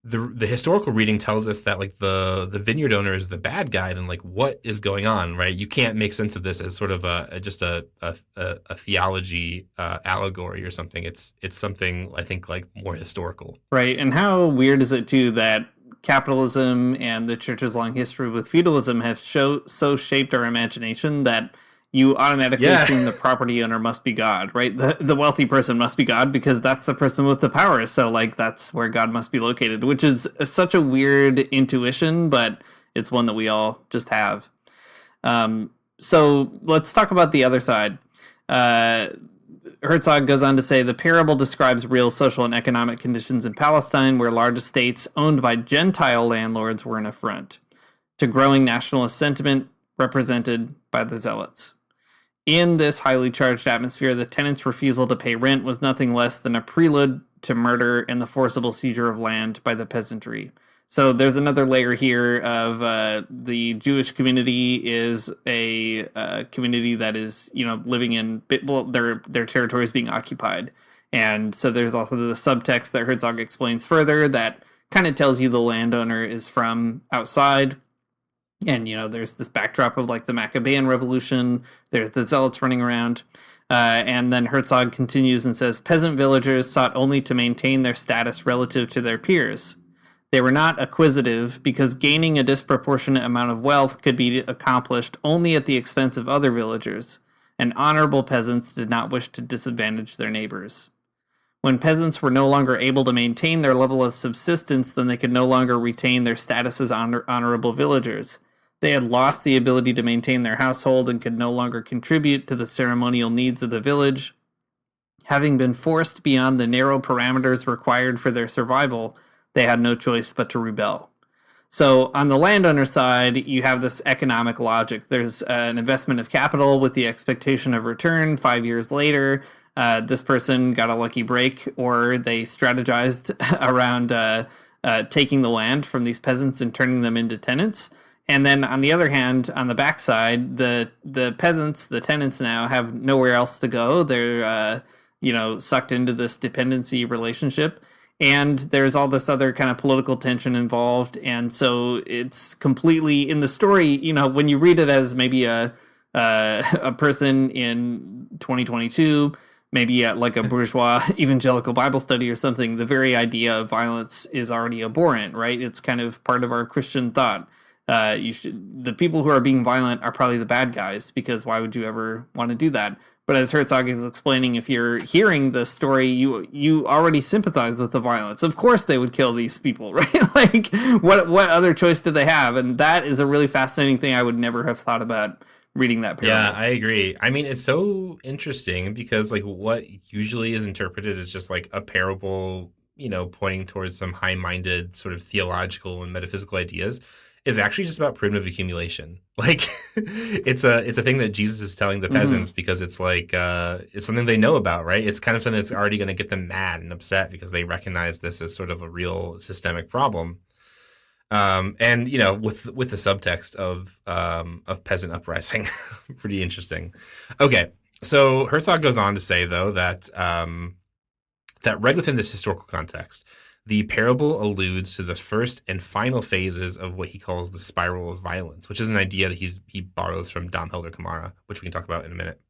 the historical reading tells us that like the vineyard owner is the bad guy, then like what is going on, right? You can't make sense of this as sort of just a theology allegory or something. It's something I think like more historical, right? And how weird is it too that capitalism and the church's long history with feudalism have so shaped our imagination that you automatically assume the property owner must be God, right? The wealthy person must be God because that's the person with the power. So like that's where God must be located, which is such a weird intuition, but it's one that we all just have. So let's talk about the other side. Herzog goes on to say the parable describes real social and economic conditions in Palestine where large estates owned by Gentile landlords were an affront. to growing nationalist sentiment represented by the Zealots. In this highly charged atmosphere, the tenants' refusal to pay rent was nothing less than a prelude to murder and the forcible seizure of land by the peasantry. So there's another layer here of the Jewish community is a community that is, living in their territories being occupied, and so there's also the subtext that Herzog explains further that kind of tells you the landowner is from outside. And, there's this backdrop of like the Maccabean Revolution. There's the Zealots running around. And then Herzog continues and says, peasant villagers sought only to maintain their status relative to their peers. They were not acquisitive because gaining a disproportionate amount of wealth could be accomplished only at the expense of other villagers. And honorable peasants did not wish to disadvantage their neighbors. When peasants were no longer able to maintain their level of subsistence, then they could no longer retain their status as honorable villagers. They had lost the ability to maintain their household and could no longer contribute to the ceremonial needs of the village. Having been forced beyond the narrow parameters required for their survival, they had no choice but to rebel. So on the landowner side, you have this economic logic. There's an investment of capital with the expectation of return 5 years later. This person got a lucky break, or they strategized around taking the land from these peasants and turning them into tenants. And then on the other hand, on the backside, the peasants, the tenants now have nowhere else to go. They're sucked into this dependency relationship. And there's all this other kind of political tension involved. And so it's completely in the story, when you read it as maybe a person in 2022, maybe at like a bourgeois evangelical Bible study or something, the very idea of violence is already abhorrent, right? It's kind of part of our Christian thought. The people who are being violent are probably the bad guys, because why would you ever want to do that? But as Herzog is explaining, if you're hearing the story, you already sympathize with the violence. Of course they would kill these people, right? Like, what other choice did they have? And that is a really fascinating thing I would never have thought about reading that parable. Yeah, I agree. I mean, it's so interesting because like what usually is interpreted as just like a parable, pointing towards some high-minded sort of theological and metaphysical ideas is actually just about primitive accumulation. Like it's a thing that Jesus is telling the peasants because it's like it's something they know about, right? It's kind of something that's already going to get them mad and upset because they recognize this as sort of a real systemic problem. And with the subtext of peasant uprising, pretty interesting. Okay, so Herzog goes on to say though that that read within this historical context, the parable alludes to the first and final phases of what he calls the spiral of violence, which is an idea that he borrows from Dom Helder Camara, which we can talk about in a minute.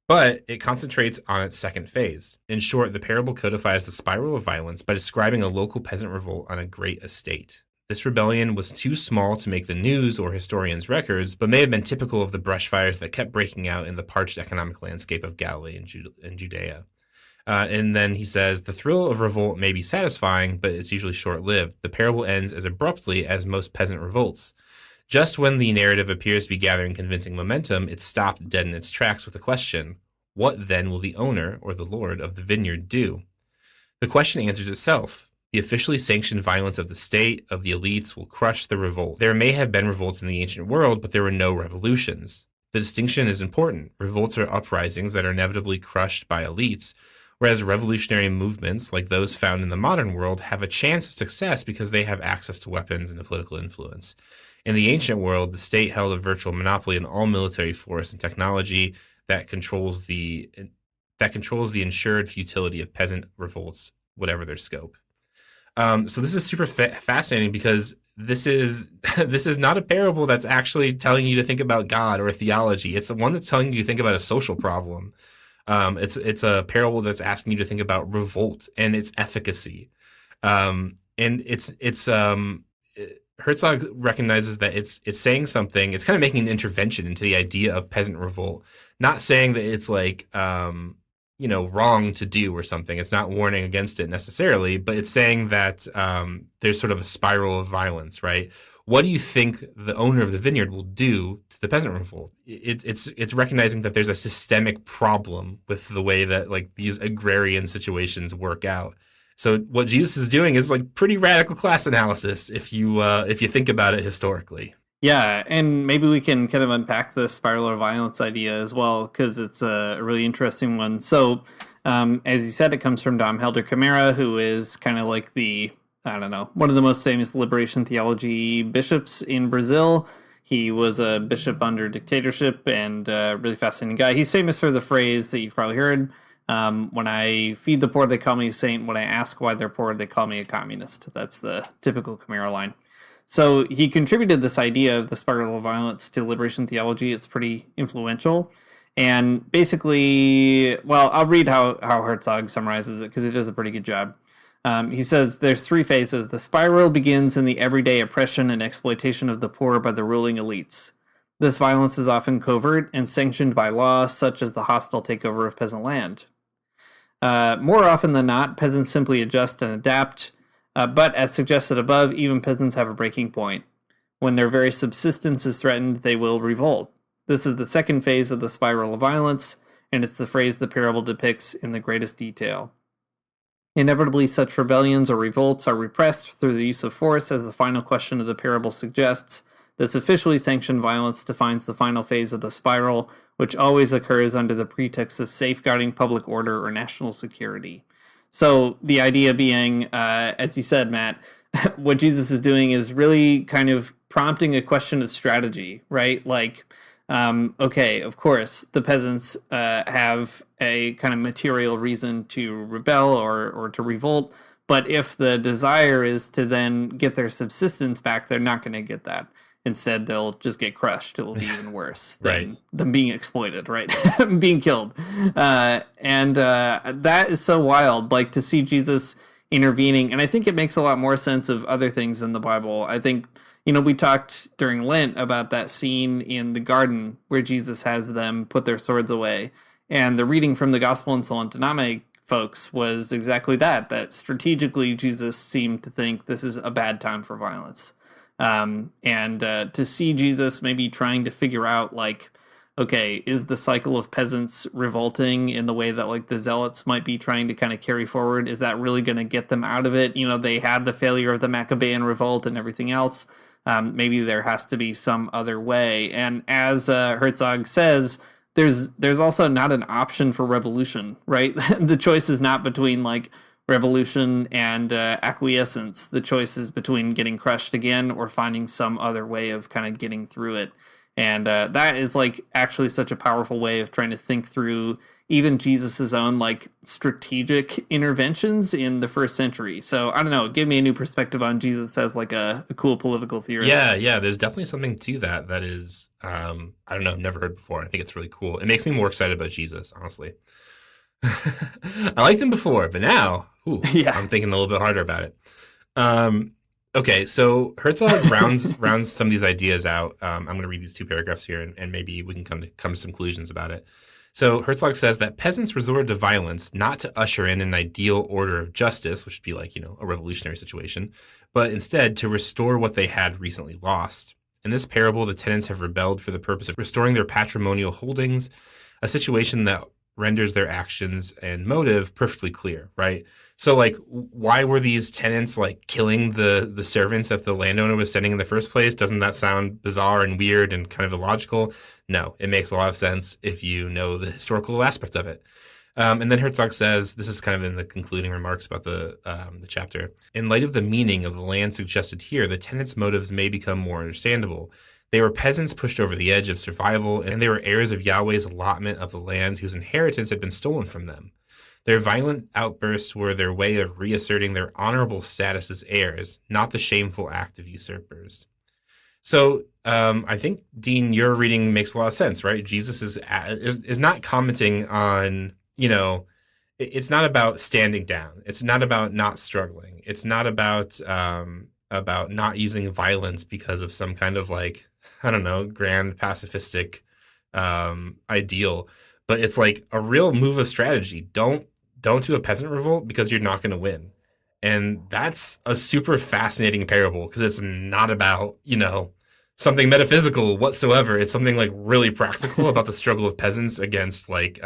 But it concentrates on its second phase. In short, the parable codifies the spiral of violence by describing a local peasant revolt on a great estate. This rebellion was too small to make the news or historians' records, but may have been typical of the brush fires that kept breaking out in the parched economic landscape of Galilee and Judea. And then he says, the thrill of revolt may be satisfying, but it's usually short-lived. The parable ends as abruptly as most peasant revolts. Just when the narrative appears to be gathering convincing momentum, it's stopped dead in its tracks with a question. What then will the owner, or the lord, of the vineyard do? The question answers itself. The officially sanctioned violence of the state, of the elites, will crush the revolt. There may have been revolts in the ancient world, but there were no revolutions. The distinction is important. Revolts are uprisings that are inevitably crushed by elites, whereas revolutionary movements, like those found in the modern world, have a chance of success because they have access to weapons and political influence. In the ancient world, the state held a virtual monopoly on all military force and technology that controls the ensured futility of peasant revolts, whatever their scope. So this is super fascinating because this is not a parable that's actually telling you to think about God or theology. It's the one that's telling you to think about a social problem. It's a parable that's asking you to think about revolt and its efficacy. And Herzog recognizes that it's saying something. It's kind of making an intervention into the idea of peasant revolt, not saying that it's like wrong to do or something. It's not warning against it necessarily, but it's saying that there's sort of a spiral of violence, right? What do you think the owner of the vineyard will do to the peasant revolt? It's recognizing that there's a systemic problem with the way that like these agrarian situations work out. So what Jesus is doing is like pretty radical class analysis if you think about it historically. Yeah, and maybe we can kind of unpack the spiral of violence idea as well, because it's a really interesting one. So, as you said, it comes from Dom Helder Camara, who is kind of like the, I don't know, one of the most famous liberation theology bishops in Brazil. He was a bishop under dictatorship and a really fascinating guy. He's famous for the phrase that you've probably heard: when I feed the poor, they call me a saint. When I ask why they're poor, they call me a communist. That's the typical Camara line. So he contributed this idea of the spiral of violence to liberation theology. It's pretty influential. And basically, well, I'll read how Herzog summarizes it because he does a pretty good job. He says there's three phases. The spiral begins in the everyday oppression and exploitation of the poor by the ruling elites. This violence is often covert and sanctioned by law, such as the hostile takeover of peasant land. More often than not, peasants simply adjust and adapt, but as suggested above, even peasants have a breaking point. When their very subsistence is threatened, they will revolt. This is the second phase of the spiral of violence, and it's the phrase the parable depicts in the greatest detail. Inevitably, such rebellions or revolts are repressed through the use of force, as the final question of the parable suggests. This officially sanctioned violence defines the final phase of the spiral, which always occurs under the pretext of safeguarding public order or national security. So the idea being, as you said, Matt, what Jesus is doing is really kind of prompting a question of strategy, right? Like, okay, of course, the peasants have a kind of material reason to rebel or to revolt, but if the desire is to then get their subsistence back, they're not going to get that. Instead, they'll just get crushed. It will be even worse than Right. them being exploited, right? Being killed. And that is so wild, like to see Jesus intervening. And I think it makes a lot more sense of other things in the Bible. I think, we talked during Lent about that scene in the garden where Jesus has them put their swords away. And the reading from the Gospel in Solentiname folks was exactly that strategically Jesus seemed to think this is a bad time for violence. And to see Jesus maybe trying to figure out, like, okay, is the cycle of peasants revolting in the way that like the zealots might be trying to kind of carry forward? Is that really going to get them out of it? They had the failure of the Maccabean revolt and everything else. Maybe there has to be some other way. And as Herzog says, there's also not an option for revolution, right? The choice is not between like revolution and acquiescence. The choice is between getting crushed again or finding some other way of kind of getting through it. And that is like actually such a powerful way of trying to think through even Jesus's own like strategic interventions in the first century. So I don't know, give me a new perspective on Jesus as like a cool political theorist. Yeah, there's definitely something to that is I don't know, I've never heard before. I think it's really cool. It makes me more excited about Jesus, honestly. I liked him before, but now, Yeah. I'm thinking a little bit harder about it. Okay, so Herzog rounds some of these ideas out. I'm going to read these two paragraphs here, and maybe we can come to some conclusions about it. So Herzog says that peasants resort to violence not to usher in an ideal order of justice, which would be like, a revolutionary situation, but instead to restore what they had recently lost. In this parable, the tenants have rebelled for the purpose of restoring their patrimonial holdings, a situation that renders their actions and motive perfectly clear, right? So, like, why were these tenants like killing the servants that the landowner was sending in the first place? Doesn't that sound bizarre and weird and kind of illogical? No, it makes a lot of sense if you know the historical aspect of it. And then Herzog says, this is kind of in the concluding remarks about the chapter. In light of the meaning of the land suggested here, the tenants' motives may become more understandable. They were peasants pushed over the edge of survival, and they were heirs of Yahweh's allotment of the land whose inheritance had been stolen from them. Their violent outbursts were their way of reasserting their honorable status as heirs, not the shameful act of usurpers. So I think, Dean, your reading makes a lot of sense, right? Jesus is not commenting on, it's not about standing down. It's not about not struggling. It's not about not using violence because of some kind of like, I don't know, grand pacifistic ideal. But it's like a real move of strategy. Don't do a peasant revolt because you're not going to win. And that's a super fascinating parable because it's not about, something metaphysical whatsoever. It's something like really practical about the struggle of peasants against like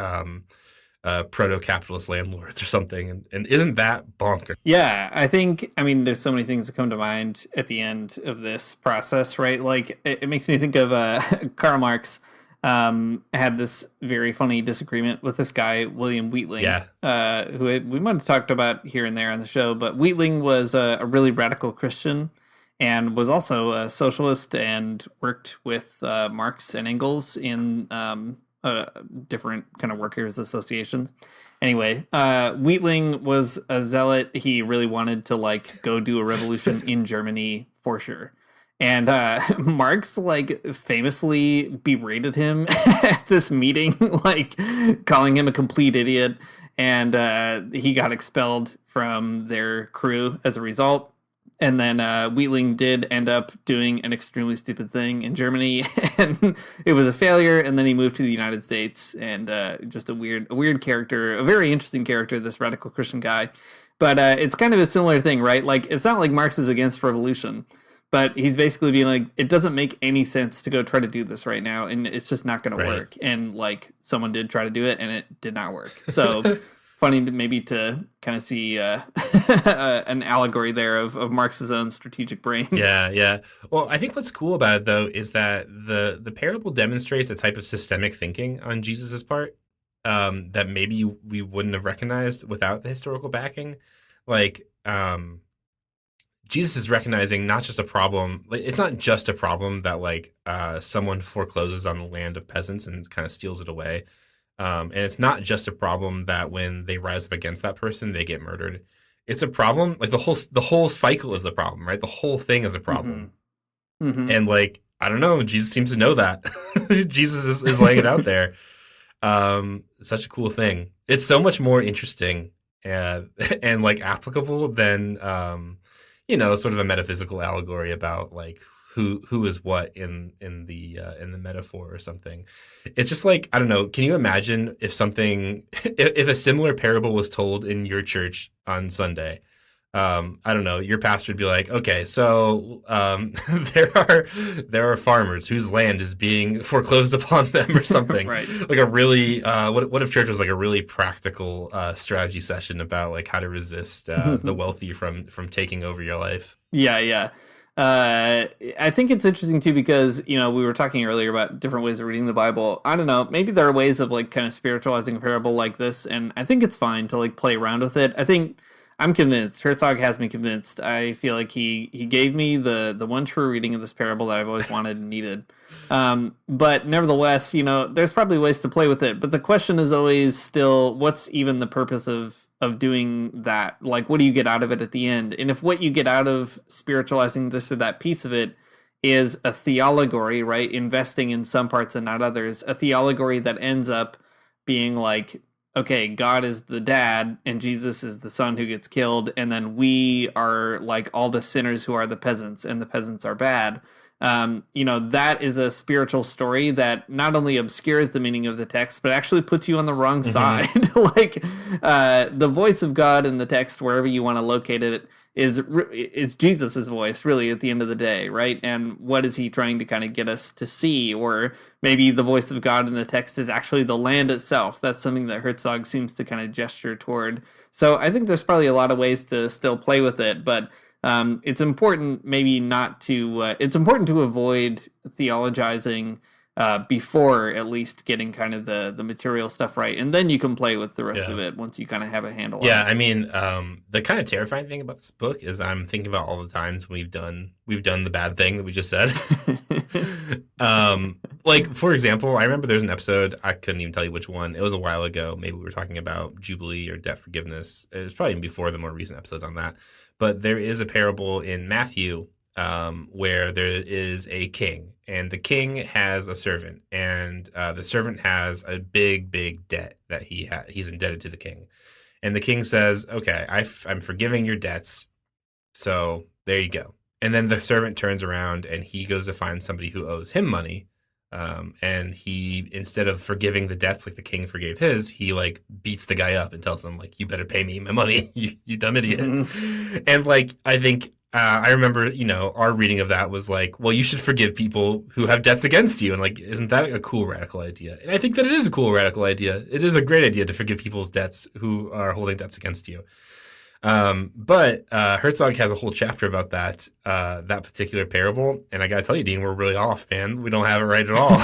proto-capitalist landlords or something. And isn't that bonkers? Yeah, I mean, there's so many things that come to mind at the end of this process, right? Like, it makes me think of Karl Marx had this very funny disagreement with this guy, William Wheatling, Yeah, who we might have talked about here and there on the show, but Wheatling was a really radical Christian and was also a socialist and worked with Marx and Engels in different kind of workers' associations. Anyway, Wheatling was a zealot. He really wanted to like go do a revolution in Germany for sure. And Marx like famously berated him at this meeting, like calling him a complete idiot, and he got expelled from their crew as a result. And then Wheatling did end up doing an extremely stupid thing in Germany, and it was a failure. And then he moved to the United States, and just a weird character, a very interesting character, this radical Christian guy. But it's kind of a similar thing, right? Like, it's not like Marx is against revolution, but he's basically being like, it doesn't make any sense to go try to do this right now, and it's just not going to right. work. And like, someone did try to do it, and it did not work. So funny to maybe to kind of see an allegory there of Marx's own strategic brain. Yeah, yeah. Well, I think what's cool about it though is that the parable demonstrates a type of systemic thinking on Jesus's part that maybe we wouldn't have recognized without the historical backing. Like, Jesus is recognizing not just a problem. Like, it's not just a problem that like someone forecloses on the land of peasants and kind of steals it away. And it's not just a problem that when they rise up against that person, they get murdered. It's a problem. Like the whole cycle is a problem, right? The whole thing is a problem. And like, I don't know, Jesus seems to know that. Jesus is laying it out there. Such a cool thing. It's so much more interesting and like applicable than sort of a metaphysical allegory about like who is what in the metaphor or something. It's just like, I don't know, can you imagine if something if a similar parable was told in your church on Sunday? I don't know, your pastor would be like, okay, so there are farmers whose land is being foreclosed upon them or something. Right. Like a really what if church was like a really practical strategy session about like how to resist the wealthy from taking over your life. Yeah. I think it's interesting too because we were talking earlier about different ways of reading the Bible. I don't know, maybe there are ways of like kind of spiritualizing a parable like this, and I think it's fine to like play around with it. I think I'm convinced. Herzog has me convinced. I feel like he gave me the one true reading of this parable that I've always wanted and needed. But nevertheless, there's probably ways to play with it. But the question is always still, what's even the purpose of doing that? Like, what do you get out of it at the end? And if what you get out of spiritualizing this or that piece of it is a theology, right? Investing in some parts and not others, a theology that ends up being like, okay, God is the dad and Jesus is the son who gets killed, and then we are like all the sinners who are the peasants, and the peasants are bad. That is a spiritual story that not only obscures the meaning of the text, but actually puts you on the wrong side. Like, the voice of God in the text, wherever you want to locate it, is Jesus's voice, really, at the end of the day, right? And what is he trying to kind of get us to see? Or maybe the voice of God in the text is actually the land itself. That's something that Herzog seems to kind of gesture toward. So I think there's probably a lot of ways to still play with it, but it's important maybe not to, it's important to avoid theologizing before at least getting kind of the material stuff right. And then you can play with the rest of it once you kind of have a handle on it. Yeah, I mean, the kind of terrifying thing about this book is I'm thinking about all the times we've done the bad thing that we just said. Like, for example, I remember there's an episode, I couldn't even tell you which one. It was a while ago. Maybe we were talking about Jubilee or debt forgiveness. It was probably before the more recent episodes on that. But there is a parable in Matthew where there is a king, and the king has a servant, and the servant has a big debt that he's indebted to the king. And the king says, okay, I'm forgiving your debts, so there you go. And then the servant turns around and he goes to find somebody who owes him money, And he, instead of forgiving the debts like the king forgave his, he like beats the guy up and tells him like, "You better pay me my money, you dumb idiot." And like, I think I remember, our reading of that was like, well, you should forgive people who have debts against you, and like, isn't that a cool radical idea? And I think that it is a cool radical idea. It is a great idea to forgive people's debts who are holding debts against you. But Herzog has a whole chapter about that particular parable, and I gotta tell you, Dean, we're really off, man. We don't have it right at all.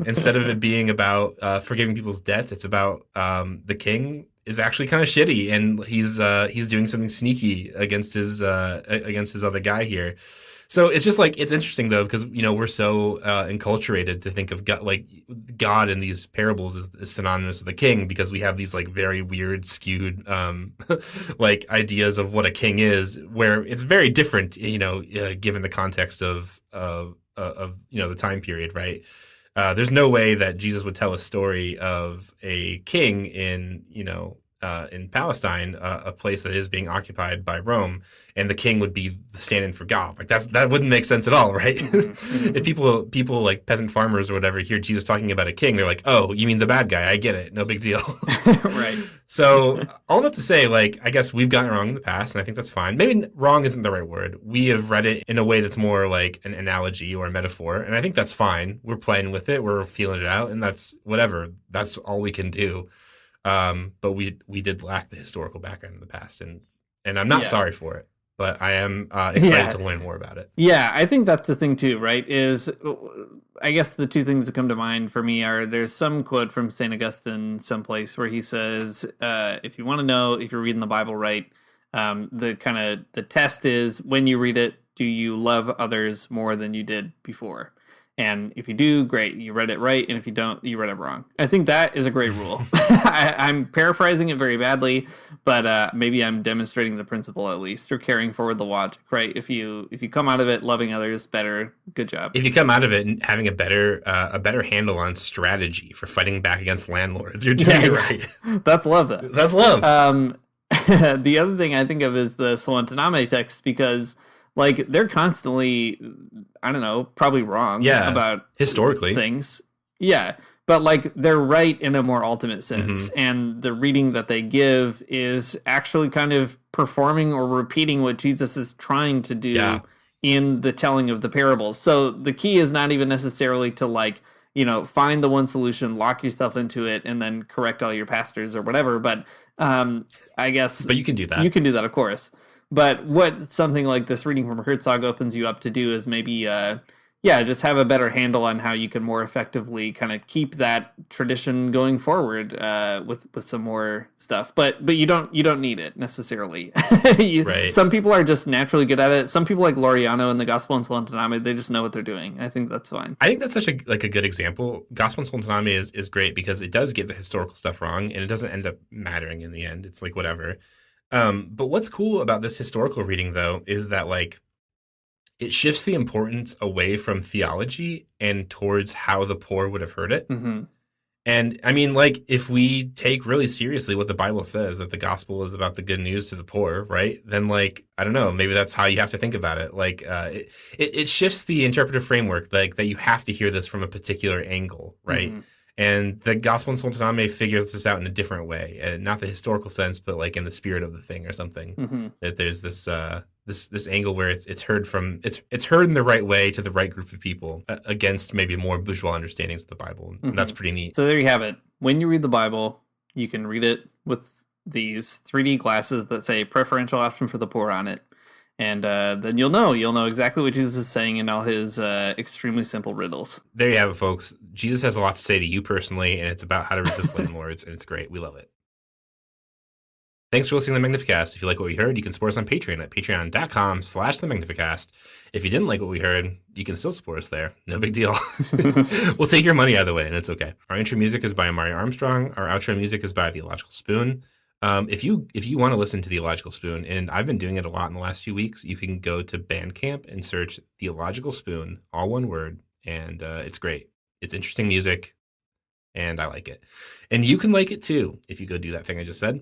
Instead of it being about forgiving people's debts, it's about the king is actually kind of shitty, and he's doing something sneaky against his other guy here. So it's just like, it's interesting though, because we're so enculturated to think of God in these parables is synonymous with the king, because we have these like very weird, skewed like ideas of what a king is, where it's very different, given the context of the time period, right? There's no way that Jesus would tell a story of a king in Palestine, a place that is being occupied by Rome, and the king would be the stand-in for God. Like that wouldn't make sense at all, right? If people like peasant farmers or whatever hear Jesus talking about a king, they're like, "Oh, you mean the bad guy? I get it. No big deal." Right. So all that to say, like, I guess we've gotten it wrong in the past, and I think that's fine. Maybe wrong isn't the right word. We have read it in a way that's more like an analogy or a metaphor, and I think that's fine. We're playing with it. We're feeling it out, and that's whatever. That's all we can do. But we did lack the historical background in the past, and I'm not sorry for it, but I am excited to learn more about it. Yeah, I think that's the thing too, right? Is I guess the two things that come to mind for me are, there's some quote from St. Augustine someplace where he says, if you want to know if you're reading the Bible right, the test is, when you read it, do you love others more than you did before? And if you do, great, you read it right. And if you don't, you read it wrong. I think that is a great rule. I'm paraphrasing it very badly, but maybe I'm demonstrating the principle at least, or carrying forward the logic, right? If you come out of it loving others better, good job. If you come out of it having a better handle on strategy for fighting back against landlords, you're doing it right. That's love, though. That's love. The other thing I think of is the Solentiname text, because like they're constantly, I don't know, probably wrong about historically things. Yeah. But like they're right in a more ultimate sense. Mm-hmm. And the reading that they give is actually kind of performing or repeating what Jesus is trying to do in the telling of the parables. So the key is not even necessarily to like, find the one solution, lock yourself into it, and then correct all your pastors or whatever. But I guess. But you can do that. You can do that, of course. But what something like this reading from Herzog opens you up to do is maybe, just have a better handle on how you can more effectively kind of keep that tradition going forward with some more stuff. But you don't need it necessarily. Right. Some people are just naturally good at it. Some people like Laureano and the Gospel in Solentiname, they just know what they're doing. I think that's fine. I think that's such a good example. Gospel in Solentiname is great because it does get the historical stuff wrong, and it doesn't end up mattering in the end. It's like whatever. But what's cool about this historical reading, though, is that like it shifts the importance away from theology and towards how the poor would have heard it. Mm-hmm. And I mean, like, if we take really seriously what the Bible says, that the gospel is about the good news to the poor, right? Then, like, I don't know, maybe that's how you have to think about it. Like, it shifts the interpretive framework, like that you have to hear this from a particular angle, right? Mm-hmm. And the Gospel in Solentiname figures this out in a different way, not the historical sense, but like in the spirit of the thing or something. Mm-hmm. That there's this this angle where it's heard from it's heard in the right way to the right group of people against maybe more bourgeois understandings of the Bible. And that's pretty neat. So there you have it. When you read the Bible, you can read it with these 3D glasses that say preferential option for the poor on it. And then you'll know exactly what Jesus is saying in all his extremely simple riddles. There you have it, folks. Jesus has a lot to say to you personally, and it's about how to resist landlords, and it's great. We love it. Thanks for listening to the Magnificast. If you like what we heard, you can support us on Patreon at patreon.com/the Magnificast. If you didn't like what we heard, you can still support us there. No big deal. We'll take your money either way, and it's okay. Our intro music is by Mario Armstrong. Our outro music is by Theological Spoon. If you want to listen to Theological Spoon, and I've been doing it a lot in the last few weeks, you can go to Bandcamp and search Theological Spoon, all one word, and it's great. It's interesting music, and I like it. And you can like it too if you go do that thing I just said.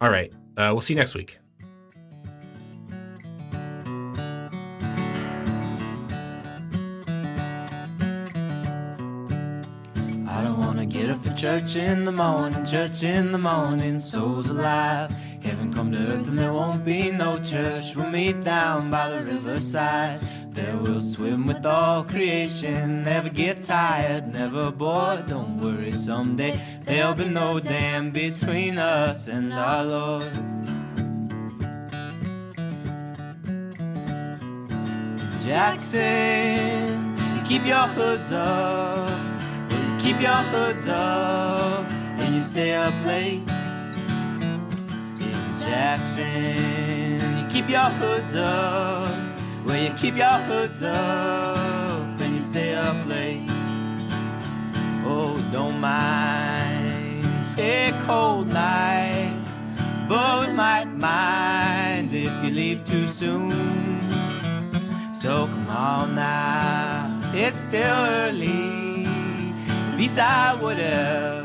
All right, we'll see you next week. Gonna get up for church in the morning, souls alive. Heaven come to earth and there won't be no church. We'll meet down by the riverside. There we'll swim with all creation. Never get tired, never bored. Don't worry, someday there'll be no dam between us and our Lord. Jackson, keep your hoods up. Keep your hoods up and you stay up late. In Jackson, you keep your hoods up. Well, you keep your hoods up and you stay up late. Oh, don't mind a cold night, but we might mind if you leave too soon. So come on now, it's still early. At least I would have